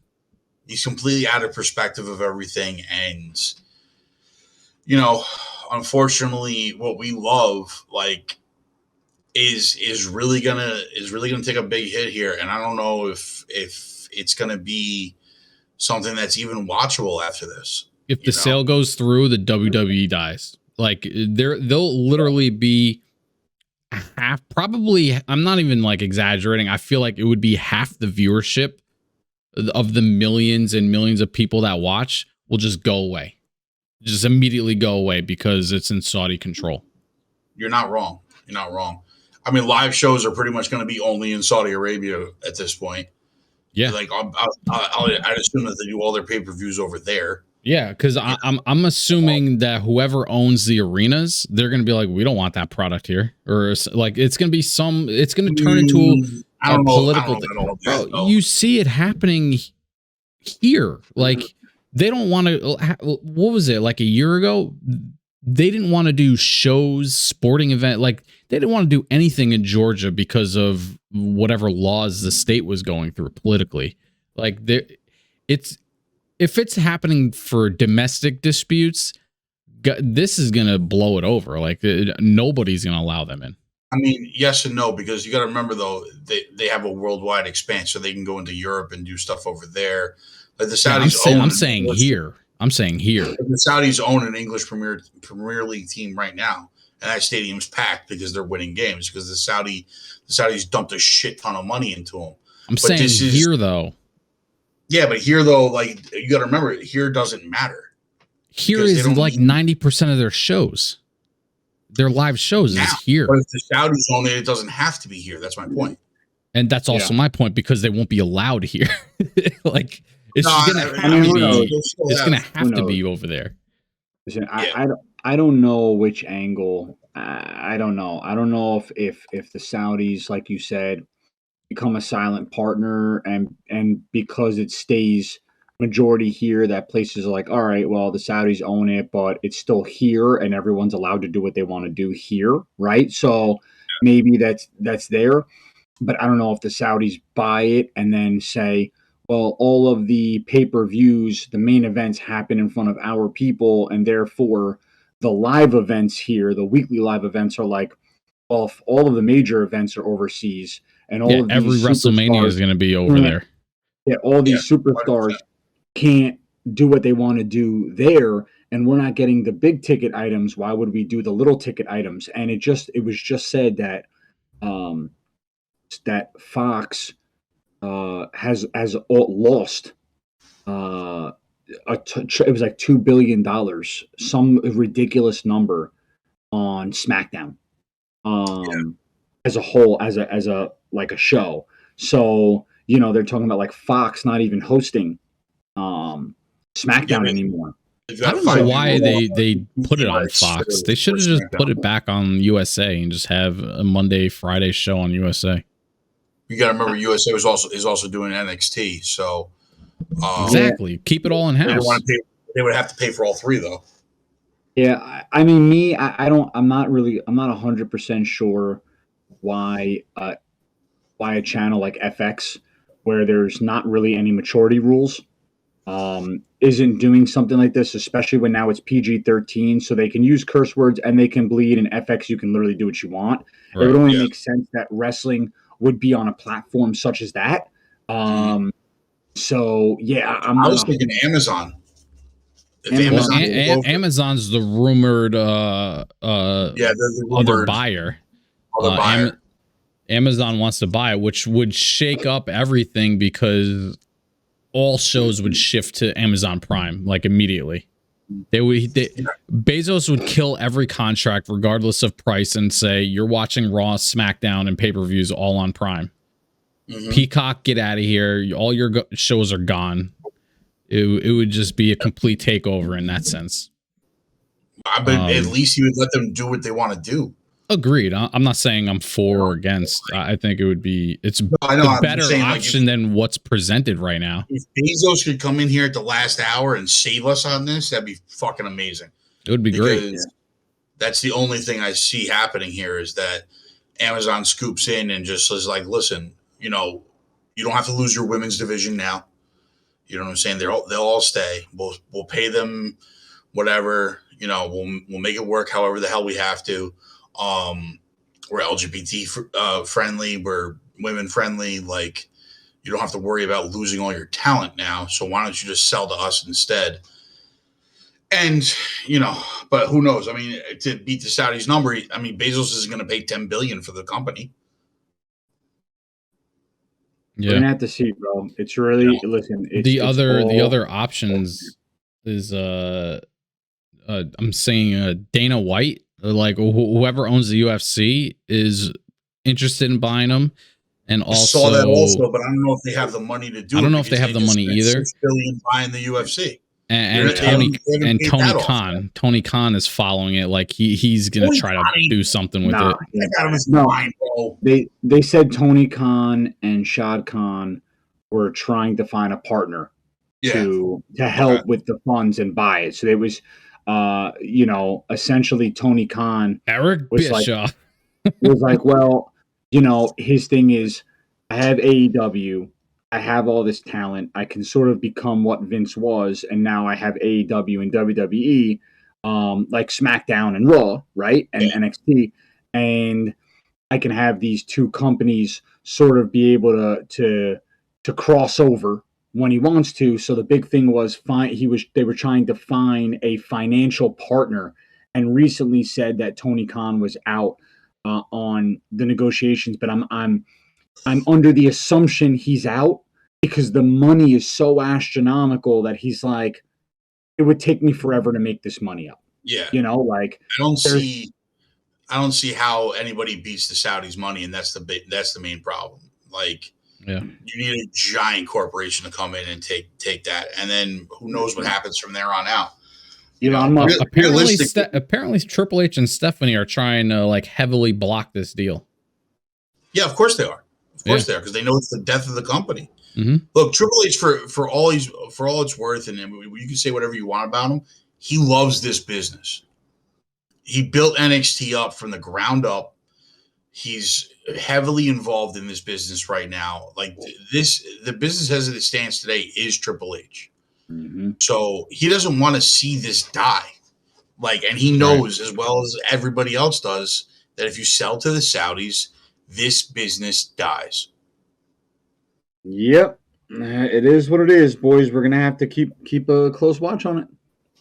He's completely out of perspective of everything. And, you know, unfortunately, what we love, like, is really gonna take a big hit here. And I don't know if it's gonna be something that's even watchable after this. If the sale goes through, the WWE dies. Like, they'll literally be half, probably, I'm not even like exaggerating. I feel like it would be half the viewership of the millions and millions of people that watch will just go away. Just immediately go away because it's in Saudi control. You're not wrong. I mean, live shows are pretty much going to be only in Saudi Arabia at this point. Yeah. Like, I'd assume that they do all their pay-per-views over there. Yeah, because I'm assuming that whoever owns the arenas, they're going to be like, we don't want that product here, or like it's going to turn into a political thing. You see it happening here. Like, they don't want to. What was it, like a year ago? They didn't want to do shows, sporting event. Like, they didn't want to do anything in Georgia because of whatever laws the state was going through politically. Like, if it's happening for domestic disputes, this is going to blow it over. Like, nobody's going to allow them in. I mean, yes and no, because you got to remember, though, they have a worldwide expansion, so they can go into Europe and do stuff over there. Like, the Saudis I'm saying here. The Saudis own an English Premier League team right now, and that stadium's packed because they're winning games because the Saudis dumped a shit ton of money into them. I'm saying here, though. Yeah, but here, though, like, you got to remember, here doesn't matter. Here is like 90% of their shows. their live shows is here. But if the Saudis own it doesn't have to be here. That's my point. And that's also my point, because they won't be allowed here. Like, it's going to have to be. It's going to have to be over there. Listen, I don't know which angle. I don't know. I don't know if the Saudis, like you said, become a silent partner, and because it stays majority here, that places are like, all right, well, the Saudis own it, but it's still here, and everyone's allowed to do what they want to do here, right? So maybe that's there. But I don't know if the Saudis buy it and then say, well, all of the pay-per-views, the main events happen in front of our people, and therefore the live events here, the weekly live events are like, well, if all of the major events are overseas, and all of every WrestleMania is going to be over there. Yeah, all these superstars 100%. Can't do what they want to do there, and we're not getting the big ticket items. Why would we do the little ticket items? And it was just said that that Fox has lost it was like $2 billion, some ridiculous number on SmackDown as a whole, as a like a show. So they're talking about like Fox not even hosting SmackDown anymore. I don't know why they put it on Fox. They should have just put it back on USA and just have a Monday, Friday show on USA. You got to remember, USA is also doing NXT, so exactly, keep it all in house. They would have to pay for all three, though. Yeah, I mean, I'm not 100% sure why a channel like FX, where there's not really any maturity rules, isn't doing something like this, especially when now it's PG-13, so they can use curse words and they can bleed. In FX, you can literally do what you want. Right, it would only make sense that wrestling would be on a platform such as that. So yeah, I was thinking Amazon. Amazon's the rumored the other buyer. Amazon wants to buy it, which would shake up everything, because all shows would shift to Amazon Prime like immediately. Bezos would kill every contract regardless of price and say, you're watching Raw, SmackDown, and pay-per-views all on Prime. Peacock, get out of here. All your shows are gone. It would just be a complete takeover in that sense. But at least he would let them do what they want to do. Agreed. I'm not saying I'm for or against. I think it's a better option than what's presented right now. If Bezos could come in here at the last hour and save us on this, that'd be fucking amazing. It would be great. That's the only thing I see happening here, is that Amazon scoops in and just is like, listen, you don't have to lose your women's division now. You know what I'm saying? They'll all stay. We'll pay them whatever. We'll make it work however the hell we have to. We're LGBT friendly. We're women friendly. Like, you don't have to worry about losing all your talent now. So why don't you just sell to us instead? And, but who knows? I mean, to beat the Saudis number, Bezos is going to pay $10 billion for the company. We're gonna have to see, bro. It's really listen. The other options is I'm saying Dana White, like whoever owns the UFC, is interested in buying them, and also I saw that also, but I don't know if they have the money to do it. I don't know if they have the money either. $6 billion buying the UFC. And Tony Khan is following it, like he's gonna try to do something with it. They said Tony Khan and Shad Khan were trying to find a partner to help with the funds and buy it. So it was essentially Tony Khan Eric Bischoff was like, well, his thing is, I have AEW. I have all this talent. I can sort of become what Vince was, and now I have AEW and WWE, like SmackDown and Raw, right, and NXT, and I can have these two companies sort of be able to cross over when he wants to. So the big thing was they were trying to find a financial partner, and recently said that Tony Khan was out on the negotiations, but I'm under the assumption he's out because the money is so astronomical that he's like, it would take me forever to make this money up. Yeah. Like, I don't see how anybody beats the Saudis' money, and that's the main problem. Like, yeah, you need a giant corporation to come in and take that, and then who knows what happens from there on out. Elon Musk. Apparently, Triple H and Stephanie are trying to like heavily block this deal. Yeah, of course they are. Of course they are, because they know it's the death of the company. Mm-hmm. Look, Triple H, for all it's worth, and you can say whatever you want about him, he loves this business. He built NXT up from the ground up. He's heavily involved in this business right now. Like the business as it stands today is Triple H. Mm-hmm. So he doesn't want to see this die. Like, and he knows as well as everybody else does that if you sell to the Saudis, this business dies. Yep. It is what it is, boys. We're gonna have to keep a close watch on it.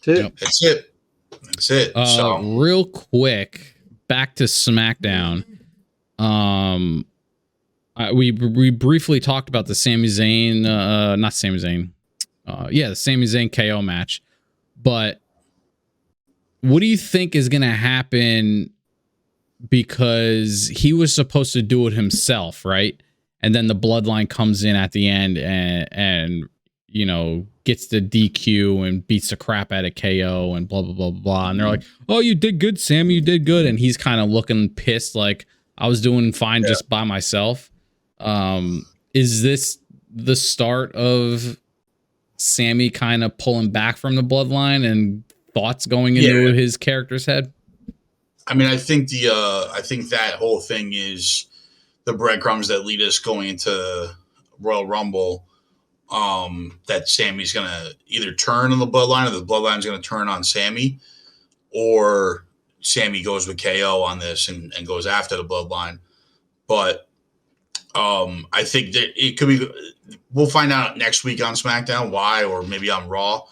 That's it. Yep. That's it. So real quick, back to SmackDown. We briefly talked about the Sami Zayn, not Sami Zayn. The Sami Zayn KO match. But what do you think is going to happen? Because he was supposed to do it himself, right? And then the bloodline comes in at the end and you know, gets the DQ and beats the crap out of KO and blah, blah, blah, blah. And they're like, oh, you did good, Sammy, you did good. And he's kind of looking pissed like, I was doing fine just by myself. Is this the start of Sammy kind of pulling back from the bloodline and thoughts going into his character's head? I mean, I think that whole thing is the breadcrumbs that lead us going into Royal Rumble. That Sammy's going to either turn on the bloodline or the bloodline's going to turn on Sammy, or Sammy goes with KO on this and goes after the bloodline. But I think that it could be, we'll find out next week on SmackDown why, or maybe on Raw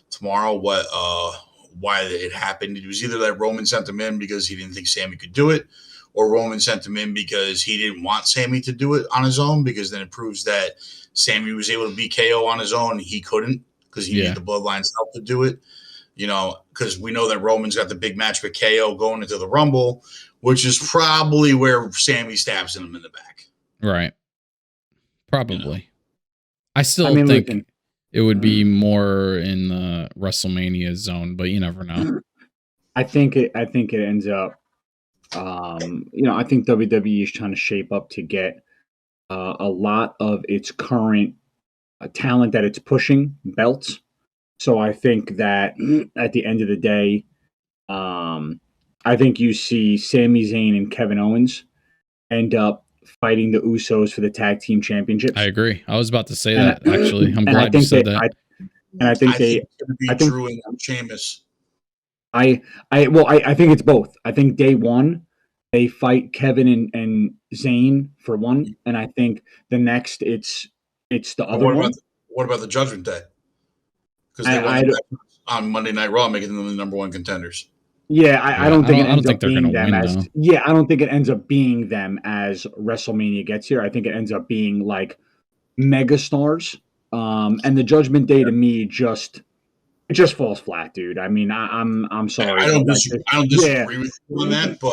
tomorrow, why it happened. It was either that Roman sent him in because he didn't think Sammy could do it, or Roman sent him in because he didn't want Sammy to do it on his own, because then it proves that Sammy was able to beat KO on his own. He couldn't, because he needed the bloodline's help to do it. You know, because we know that Roman's got the big match with KO going into the Rumble, which is probably where Sammy stabs him in the back. Right. Probably. You know? I think it would be more in the WrestleMania zone, but you never know. I think it ends up, I think WWE is trying to shape up to get a lot of its current talent that it's pushing belts. So I think that at the end of the day, I think you see Sami Zayn and Kevin Owens end up fighting the Usos for the tag team championships. I agree. I was about to say that, actually. I'm glad you said that. I think Drew and Sheamus. I think it's both. I think day one they fight Kevin and Zayn for one, and I think the next it's the other one. What about the Judgment Day? Because they won on Monday Night Raw, making them the number one contenders. Yeah, I don't think it ends up being them win, as. Yeah, I don't think it ends up being them as WrestleMania gets here. I think it ends up being like megastars. And the Judgment Day to me just falls flat, dude. I mean, I'm sorry. I don't disagree with you on that, but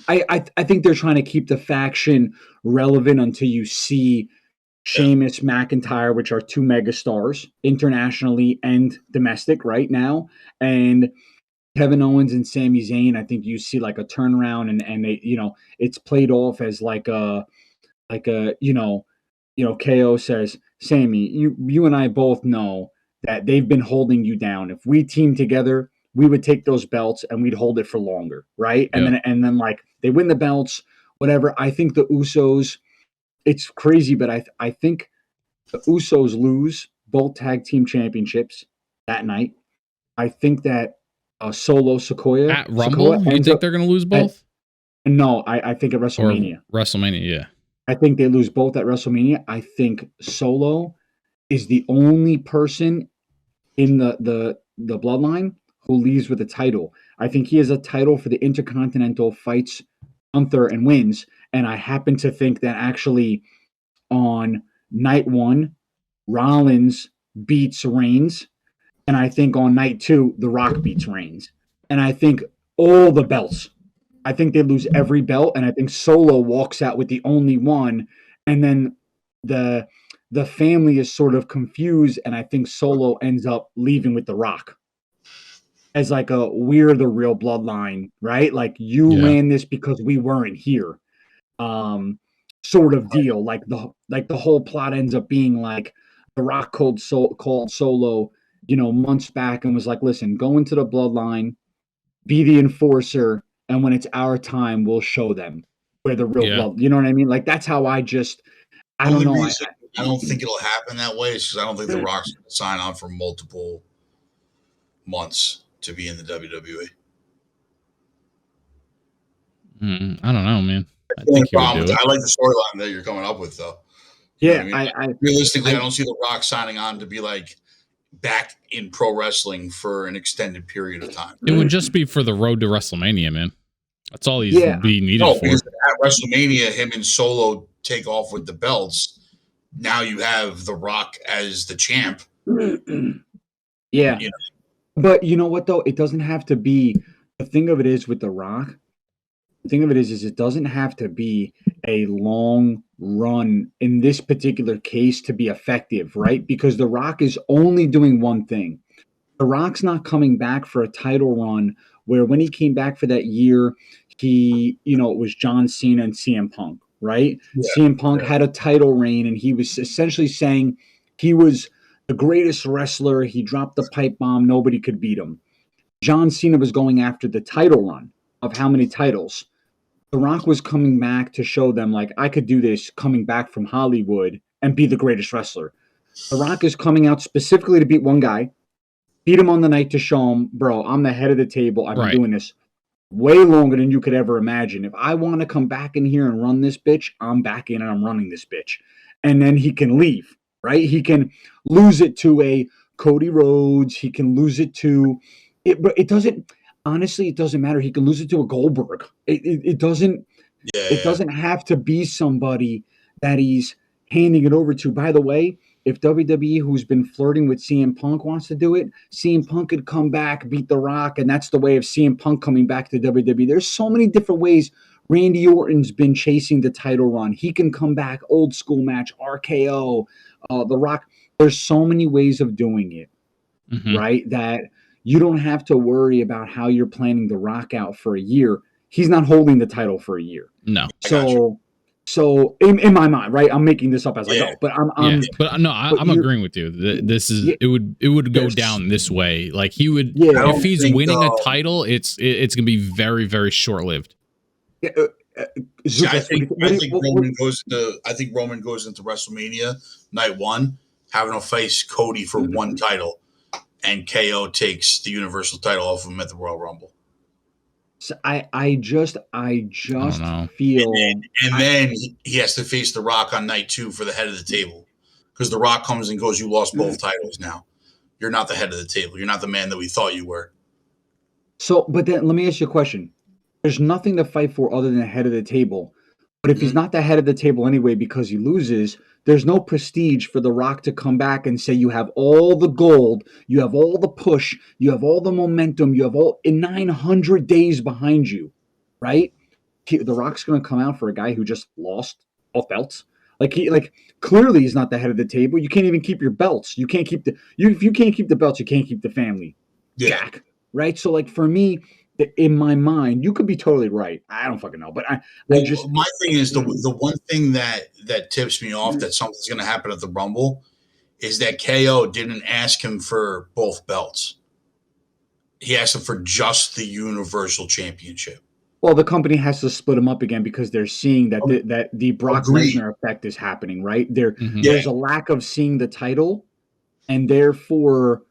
I think they're trying to keep the faction relevant until you see Sheamus, McIntyre, which are two megastars internationally and domestic right now, and Kevin Owens and Sami Zayn. I think you see like a turnaround, and they, it's played off as like a KO says, Sammy, you and I both know that they've been holding you down. If we team together, we would take those belts and we'd hold it for longer, right? And then like they win the belts, whatever. I think the Usos, it's crazy, but I think the Usos lose both tag team championships that night. I think that Solo Sikoa at Rumble, you think they're going to lose both? No, I think at WrestleMania. Or WrestleMania, yeah. I think they lose both at WrestleMania. I think Solo is the only person in the bloodline who leaves with a title. I think he has a title for the Intercontinental, fights Gunther and wins. And I happen to think that actually on night one, Rollins beats Reigns. And I think on night two, The Rock beats Reigns. And I think all the belts I think they lose every belt, and I think Solo walks out with the only one, and then the family is sort of confused, and I think Solo ends up leaving with The Rock as like we're the real bloodline, right? Like you ran this because we weren't here, sort of deal. Like the whole plot ends up being like The Rock called Solo, months back and was like, listen, go into the bloodline, be the enforcer, and when it's our time, we'll show them where the real blood. You know what I mean? Like that's how I don't know. I don't think it'll happen that way because I don't think The Rock's going to sign on for multiple months to be in the WWE. I don't know, man. I think he would do it. I like the storyline that you're coming up with, though. Realistically, I don't see The Rock signing on to be like back in pro wrestling for an extended period of time. It would just be for the road to WrestleMania, man. That's all he's be needed for. Because at WrestleMania, him and Solo take off with the belts. Now you have The Rock as the champ. Yeah. But you know what, though? It doesn't have to be. The thing of it is with The Rock, it doesn't have to be a long run in this particular case to be effective, right? Because The Rock is only doing one thing. The Rock's not coming back for a title run where when he came back for that year, it was John Cena and CM Punk, right? Yeah. CM Punk had a title reign, and he was essentially saying he was the greatest wrestler. He dropped the pipe bomb. Nobody could beat him. John Cena was going after the title run of how many titles? The Rock was coming back to show them, like, I could do this coming back from Hollywood and be the greatest wrestler. The Rock is coming out specifically to beat one guy, beat him on the night to show him, bro, I'm the head of the table. I've been doing this way longer than you could ever imagine. If I want to come back in here and run this bitch, I'm back in and I'm running this bitch. And then he can leave, right? He can lose it to a Cody Rhodes. He can lose it to it, but it doesn't. Honestly, it doesn't matter. He can lose it to a Goldberg. It doesn't. Yeah. It doesn't have to be somebody that he's handing it over to. By the way, if WWE, who's been flirting with CM Punk, wants to do it, CM Punk could come back, beat The Rock, and that's the way of CM Punk coming back to WWE. There's so many different ways. Randy Orton's been chasing the title run. He can come back, old school match, RKO, The Rock. There's so many ways of doing it, right? That you don't have to worry about how you're planning The Rock out for a year. He's not holding the title for a year. No. So in my mind, right? I'm making this up as I go, but I'm agreeing with you. This is it would go down this way. Like he would, if he's winning a title, it's gonna be very, very short lived. I think Roman goes into WrestleMania night one, having to face Cody for one title. And KO takes the Universal title off of him at the Royal Rumble. So I just feel, and then he has to face The Rock on night two for the head of the table, because The Rock comes and goes, "You lost both titles. Now you're not the head of the table. You're not the man that we thought you were." So, but then let me ask you a question. There's nothing to fight for other than the head of the table. But if he's not the head of the table anyway because he loses, there's no prestige for The Rock to come back and say you have all the gold, you have all the push, you have all the momentum, you have all in 900 days behind you, right? The Rock's going to come out for a guy who just lost both belts. Clearly he's not the head of the table. You can't even keep your belts. You can't keep if you can't keep the belts, you can't keep the family. Jack, right? So like for me, in my mind, you could be totally right. I don't fucking know, but my thing is the one thing that tips me off that something's going to happen at the Rumble is that KO didn't ask him for both belts. He asked him for just the Universal Championship. Well, the company has to split them up again because they're seeing that the Brock Lesnar effect is happening, right? There's a lack of seeing the title, and therefore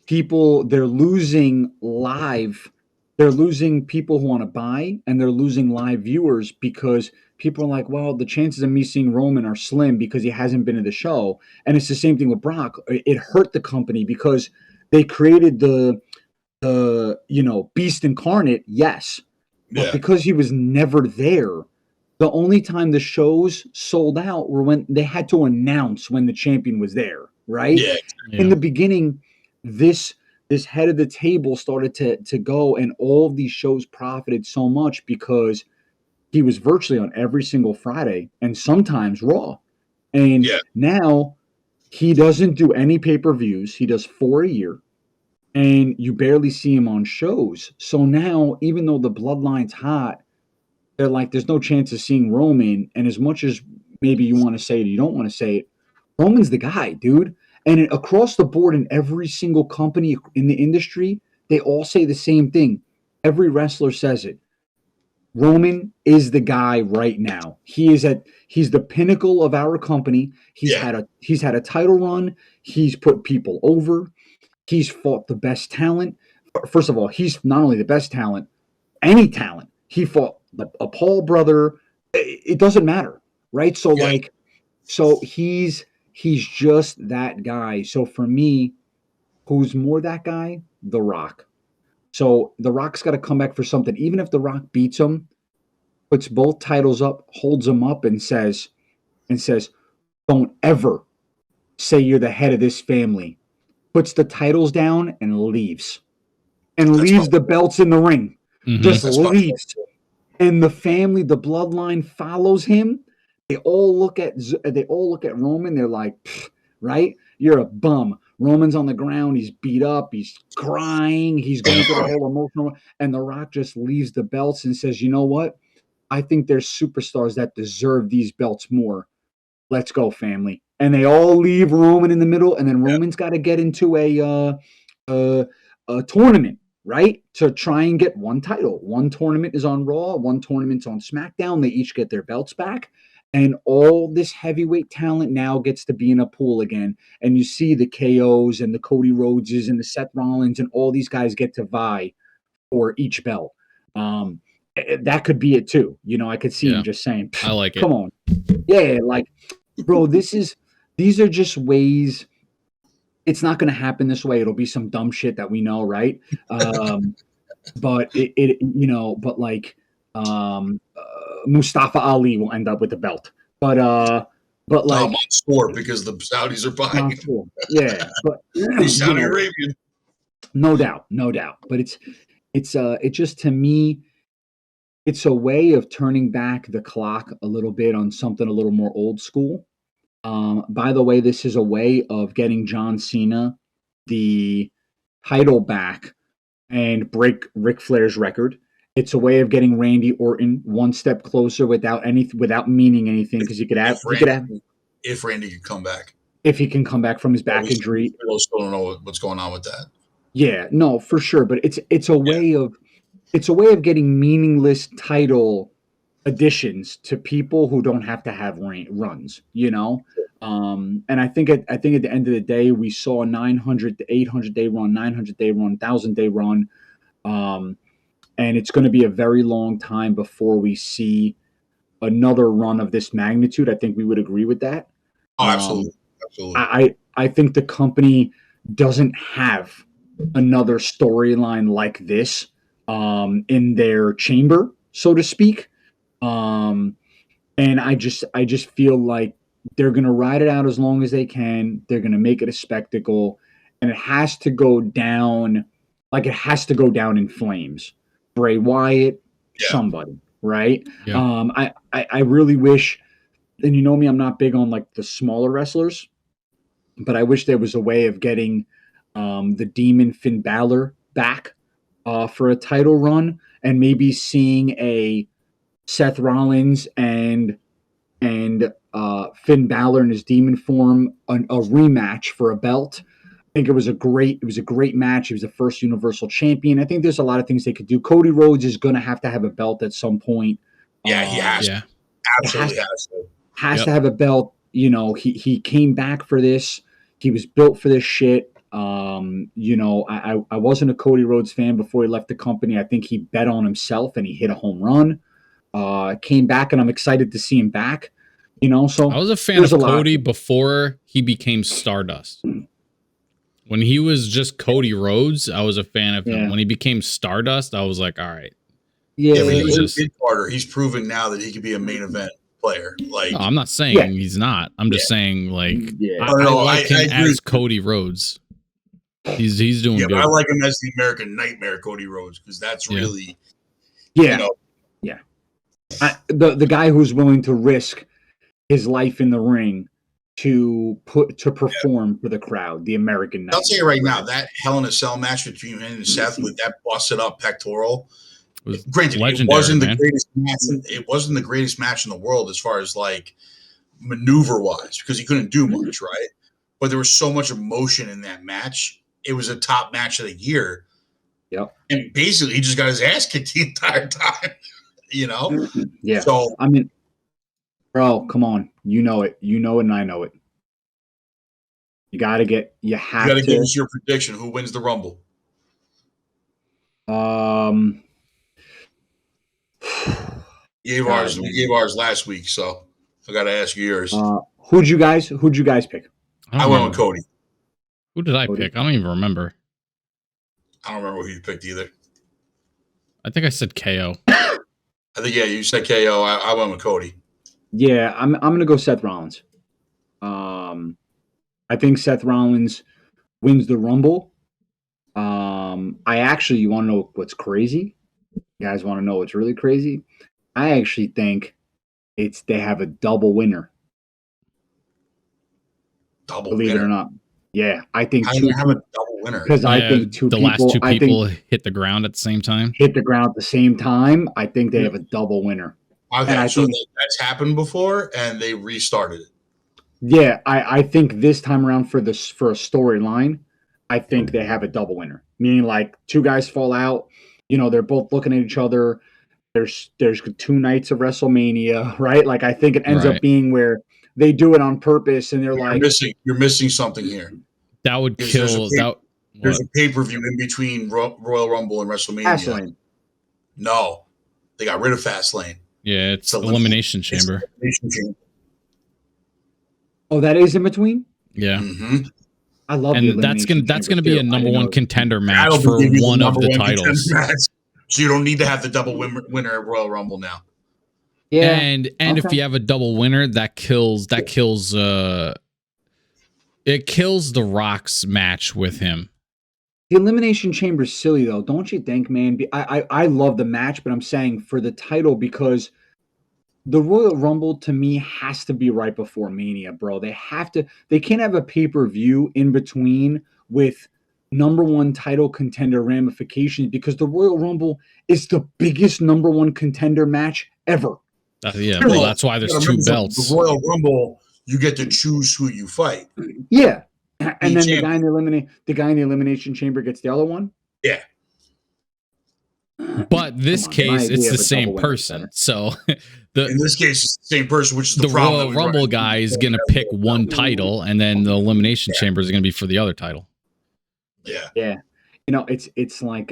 they're losing live. They're losing people who want to buy, and they're losing live viewers because people are like, well, the chances of me seeing Roman are slim because he hasn't been in the show. And it's the same thing with Brock. It hurt the company because they created the Beast Incarnate, yes. But because he was never there, the only time the shows sold out were when they had to announce when the champion was there, right? Yeah. In the beginning, this this head of the table started to go, and all of these shows profited so much because he was virtually on every single Friday and sometimes Raw. And now he doesn't do any pay-per-views. He does 4 a year, and you barely see him on shows. So now, even though the bloodline's hot, they're like, there's no chance of seeing Roman. And as much as maybe you want to say it, you don't want to say it, Roman's the guy, dude. And across the board in every single company in the industry, they all say the same thing. Every wrestler says it. Roman is the guy right now. He's the pinnacle of our company. He's had a title run. He's put people over. He's fought the best talent. First of all, he's not only the best talent, any talent. He fought a Paul brother. It doesn't matter, right? So so he's just that guy. So for me, who's more that guy? The Rock. So The Rock's got to come back for something. Even if The Rock beats him, puts both titles up, holds them up, and says, don't ever say you're the head of this family. Puts the titles down and leaves. And leaves the belts in the ring. Mm-hmm. Just leaves. And the family, the bloodline follows him. They all look at Roman. They're like, right? You're a bum. Roman's on the ground. He's beat up. He's crying. He's going through the whole emotional. And The Rock just leaves the belts and says, you know what? I think there's superstars that deserve these belts more. Let's go, family. And they all leave Roman in the middle. And then Roman's got to get into a tournament, right? To try and get one title. One tournament is on Raw. One tournament's on SmackDown. They each get their belts back. And all this heavyweight talent now gets to be in a pool again. And you see the KOs and the Cody Rhodeses and the Seth Rollins and all these guys get to vie for each belt. That could be it too. You know, I could see him just saying, I like it. Come on. Yeah, like, bro, these are just ways. It's not going to happen this way. It'll be some dumb shit that we know, right? But Mustafa Ali will end up with the belt. But like, I'm on score because the Saudis are buying. Yeah, but he's Saudi Arabian. No doubt. But it's just, to me, it's a way of turning back the clock a little bit on something a little more old school. By the way, this is a way of getting John Cena the title back and break Ric Flair's record. It's a way of getting Randy Orton one step closer without meaning anything, because if Randy could come back. If he can come back from his back injury. We still don't know what's going on with that. Yeah, no, for sure. But it's a way of getting meaningless title additions to people who don't have to have runs, you know? And I think at the end of the day, we saw a 900 to 800 day run, 900 day run, 1,000 day run. And it's going to be a very long time before we see another run of this magnitude. I think we would agree with that. Oh, absolutely. I think the company doesn't have another storyline like this in their chamber, so to speak. And I just feel like they're going to ride it out as long as they can. They're going to make it a spectacle, and it has to go down in flames. Bray Wyatt, somebody, right? Yeah. I really wish, and you know me, I'm not big on like the smaller wrestlers, but I wish there was a way of getting the Demon Finn Balor back for a title run, and maybe seeing a Seth Rollins and Finn Balor in his demon form, a rematch for a belt. I think it was a great match. He was the first Universal Champion. I think there's a lot of things they could do. Cody Rhodes is going to have a belt at some point. Yeah, he has. Yeah. Absolutely has to have a belt. You know, he came back for this. He was built for this shit. You know, I wasn't a Cody Rhodes fan before he left the company. I think he bet on himself and he hit a home run. Came back, and I'm excited to see him back. You know, so I was a fan of Cody before he became Stardust. When he was just Cody Rhodes, I was a fan of him. When he became Stardust, I was like, all right. Yeah, but he's mid-carder. He's proven now that he could be a main event player. Like, no, I'm not saying he's not. I'm just saying, like, I like him as Cody Rhodes. He's doing good. But I like him as the American Nightmare, Cody Rhodes, because that's really, the guy who's willing to risk his life in the ring to perform for the crowd, the American Nightmare. I'll tell you right now, that Hell in a Cell match between him and Seth with that busted up pectoral. Granted, it wasn't the greatest match. It wasn't the greatest match in the world as far as like maneuver wise, because he couldn't do much, right? But there was so much emotion in that match. It was a top match of the year. Yep. And basically, he just got his ass kicked the entire time. Yeah. So I mean, bro, come on, you know it, and I know it. You got to get. You have to give us your prediction. Who wins the Rumble? We gave ours last week, so I got to ask you yours. Who'd you guys pick? I went with Cody. Who did I pick? I don't even remember. I don't remember who you picked either. I think I said KO. I think you said KO. I went with Cody. Yeah, I'm gonna go Seth Rollins. I think Seth Rollins wins the Rumble. You want to know what's crazy? You guys want to know what's really crazy? I actually think they have a double winner. Believe it or not. Yeah, I think have a double winner because I think last two people hit the ground at the same time. I think they have a double winner. Okay, so that's happened before, and they restarted it. Yeah, I think this time around for a storyline, I think they have a double winner. Meaning, like, two guys fall out. They're both looking at each other. There's 2 nights of WrestleMania, right? Like, I think it ends up being where they do it on purpose, and you're missing something here. That would kill. There's a pay-per-view in between Royal Rumble and WrestleMania. Fastlane. No, they got rid of Fastlane. Yeah, it's Elimination Chamber. Oh, that is in between? Yeah. Mm-hmm. I love it. And that's gonna be a number one contender match for one of the titles. So you don't need to have the double winner at Royal Rumble now. Yeah. And if you have a double winner, that kills it kills the Rock's match with him. The Elimination Chamber is silly though, don't you think, man? I love the match, but I'm saying for the title, because the Royal Rumble to me has to be right before Mania, bro. They can't have a pay-per-view in between with number one title contender ramifications, because the Royal Rumble is the biggest number one contender match ever. Well, that's why there's 2 belts. The Royal Rumble, you get to choose who you fight. Yeah. And then the guy in the Elimination Chamber gets the other one? Yeah. But this case, it's the same person. So in this case, it's the same person, which is the Royal Rumble guy is going to pick one title, and then the Elimination Chamber is going to be for the other title. Yeah. Yeah. It's like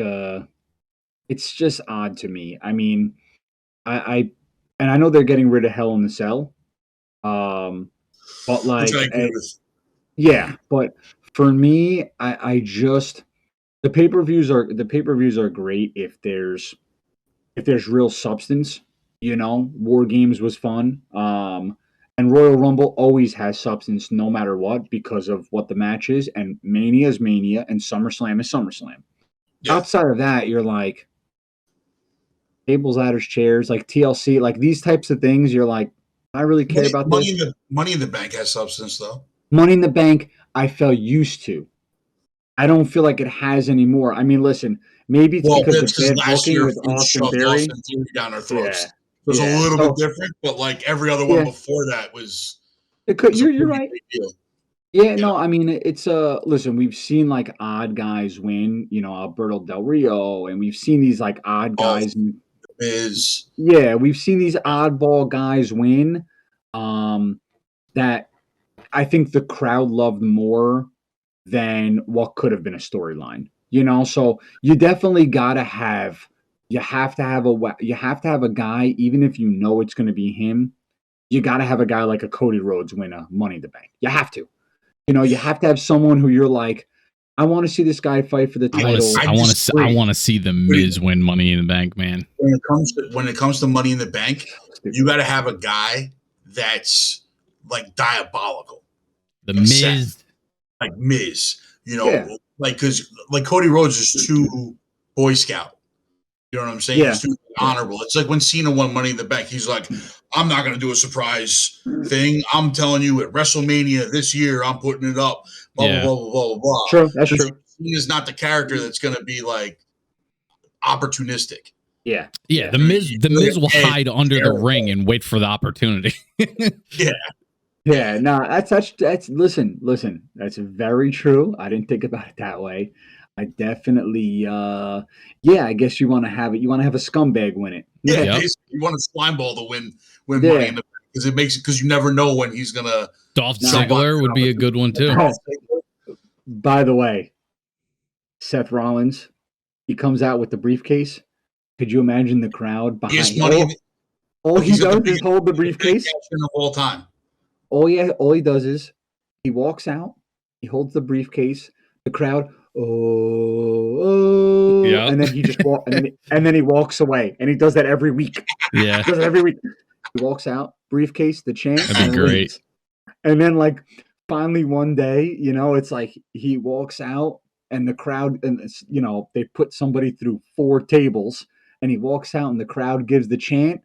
it's just odd to me. I mean, I know they're getting rid of Hell in the Cell. But like, but for me, I just the pay-per-views are great if there's real substance. War Games was fun. And Royal Rumble always has substance no matter what, because of what the match is, and Mania is Mania, and SummerSlam is SummerSlam. Yeah. Outside of that, you're like tables, ladders, chairs, like TLC, like these types of things. You're like, I really care about this. Money in the Bank has substance, though. Money in the Bank, I felt used to. I don't feel like it has anymore. I mean, listen, maybe it's because of bad booking with Austin Theory down our throats. Yeah. It was a little bit different, but like every other one before that was. You're right. Yeah, no, I mean, it's listen, we've seen like odd guys win, Alberto Del Rio, and we've seen these like odd guys. We've seen these oddball guys win. That I think the crowd loved more than what could have been a storyline. So you definitely gotta have. You have to have a guy, even if it's going to be him. You got to have a guy like a Cody Rhodes win a Money in the Bank. You have to. You have to have someone who you're like, I want to see this guy fight for the title. I want to see the Miz win Money in the Bank, man. When it comes to Money in the Bank, you got to have a guy that's like diabolical. The Miz, like Miz. because Cody Rhodes is too Boy Scout. You know what I'm saying? Yeah. He's too honorable. It's like when Cena won Money in the Bank. He's like, I'm not going to do a surprise thing. I'm telling you, at WrestleMania this year, I'm putting it up. Blah, blah, blah, blah, blah, blah. True, that's true. Cena's not the character that's going to be like opportunistic. Yeah. Yeah, the Miz will hide under the ring and wait for the opportunity. Yeah. Yeah, no, that's listen, that's very true. I didn't think about it that way. I definitely I guess you want to have it. You want to have a scumbag win it. Yeah, Yep. you want a slime ball to win Money in the Bank because you never know when he's gonna. Dolph Ziggler would be a good one too. By the way, Seth Rollins, he comes out with the briefcase. Could you imagine the crowd behind him? All he does is hold the briefcase of all time. All he does is he walks out, he holds the briefcase, the crowd, Yep. and then he just and then he walks away, and he does that every week. Yeah, He does it every week. He walks out, briefcase, the chant, that'd be great. leaves. And then like finally one day, it's like he walks out, and the crowd, and they put somebody through 4 tables, and he walks out, and the crowd gives the chant.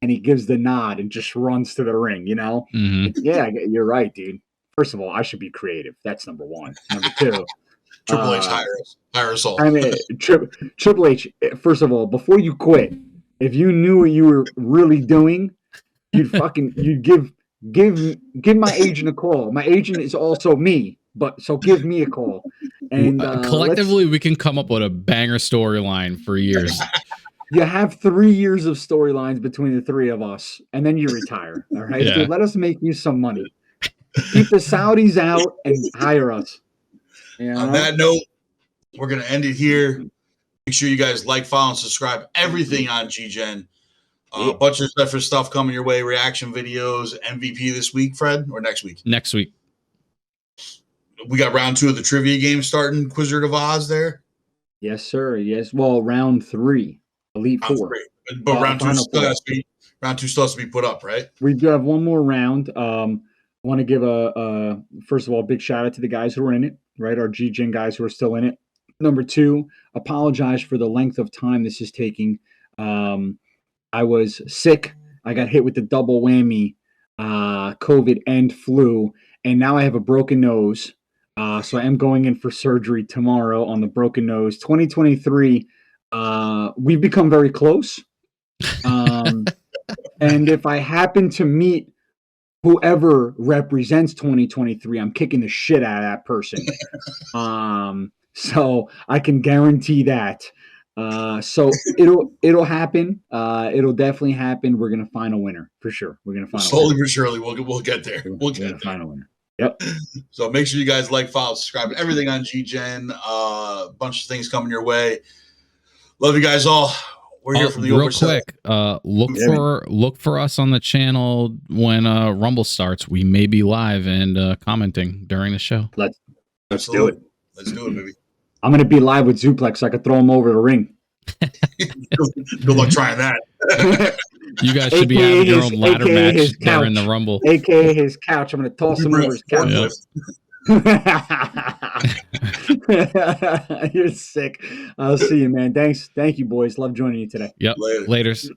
And he gives the nod and just runs to the ring, Mm-hmm. Yeah, you're right, dude. First of all, I should be creative. That's number 1. Number 2, Triple H hire us all. I mean, Triple H. First of all, before you quit, if you knew what you were really doing, you'd give my agent a call. My agent is also me, so give me a call. And collectively, we can come up with a banger storyline for years. You have 3 years of storylines between the 3 of us, and then you retire. All right, Yeah. Dude, let us make you some money. Keep the Saudis out and hire us. On that note, we're gonna end it here. Make sure you guys like, follow, and subscribe. Everything on GGEN. A bunch of different stuff coming your way. Reaction videos. MVP this week, Fred, or next week? Next week. We got round 2 of the trivia game starting. Wizard of Oz there. Yes, sir. Yes. Well, round 3. Elite Four. But round 2 still has to be put up, right? We do have one more round. I want to give a first of all, big shout out to the guys who are in it, right? Our GGEN guys who are still in it. Number 2, apologize for the length of time this is taking. I was sick. I got hit with the double whammy, COVID and flu, and now I have a broken nose. So I am going in for surgery tomorrow on the broken nose. 2023. We've become very close. And if I happen to meet whoever represents 2023, I'm kicking the shit out of that person. So I can guarantee that. So it'll happen. It'll definitely happen. We're gonna find a winner for sure. We're gonna find slowly but surely. We'll get there. We'll get there. Find a winner. Yep. So make sure you guys like, follow, subscribe, everything on GGEN. A bunch of things coming your way. Love you guys all. We're here for the real Oversell. Quick. Look for us on the channel when Rumble starts. We may be live and commenting during the show. Let's do it. Let's do it, baby. I'm gonna be live with Zuplex. So I could throw him over the ring. Good luck trying that. You guys should be having your own ladder match there in the Rumble. AKA his couch. I'm gonna toss him over his couch. Yep. You're sick. I'll see you, man. Thank you, boys. Love joining you today. Yep. Laters.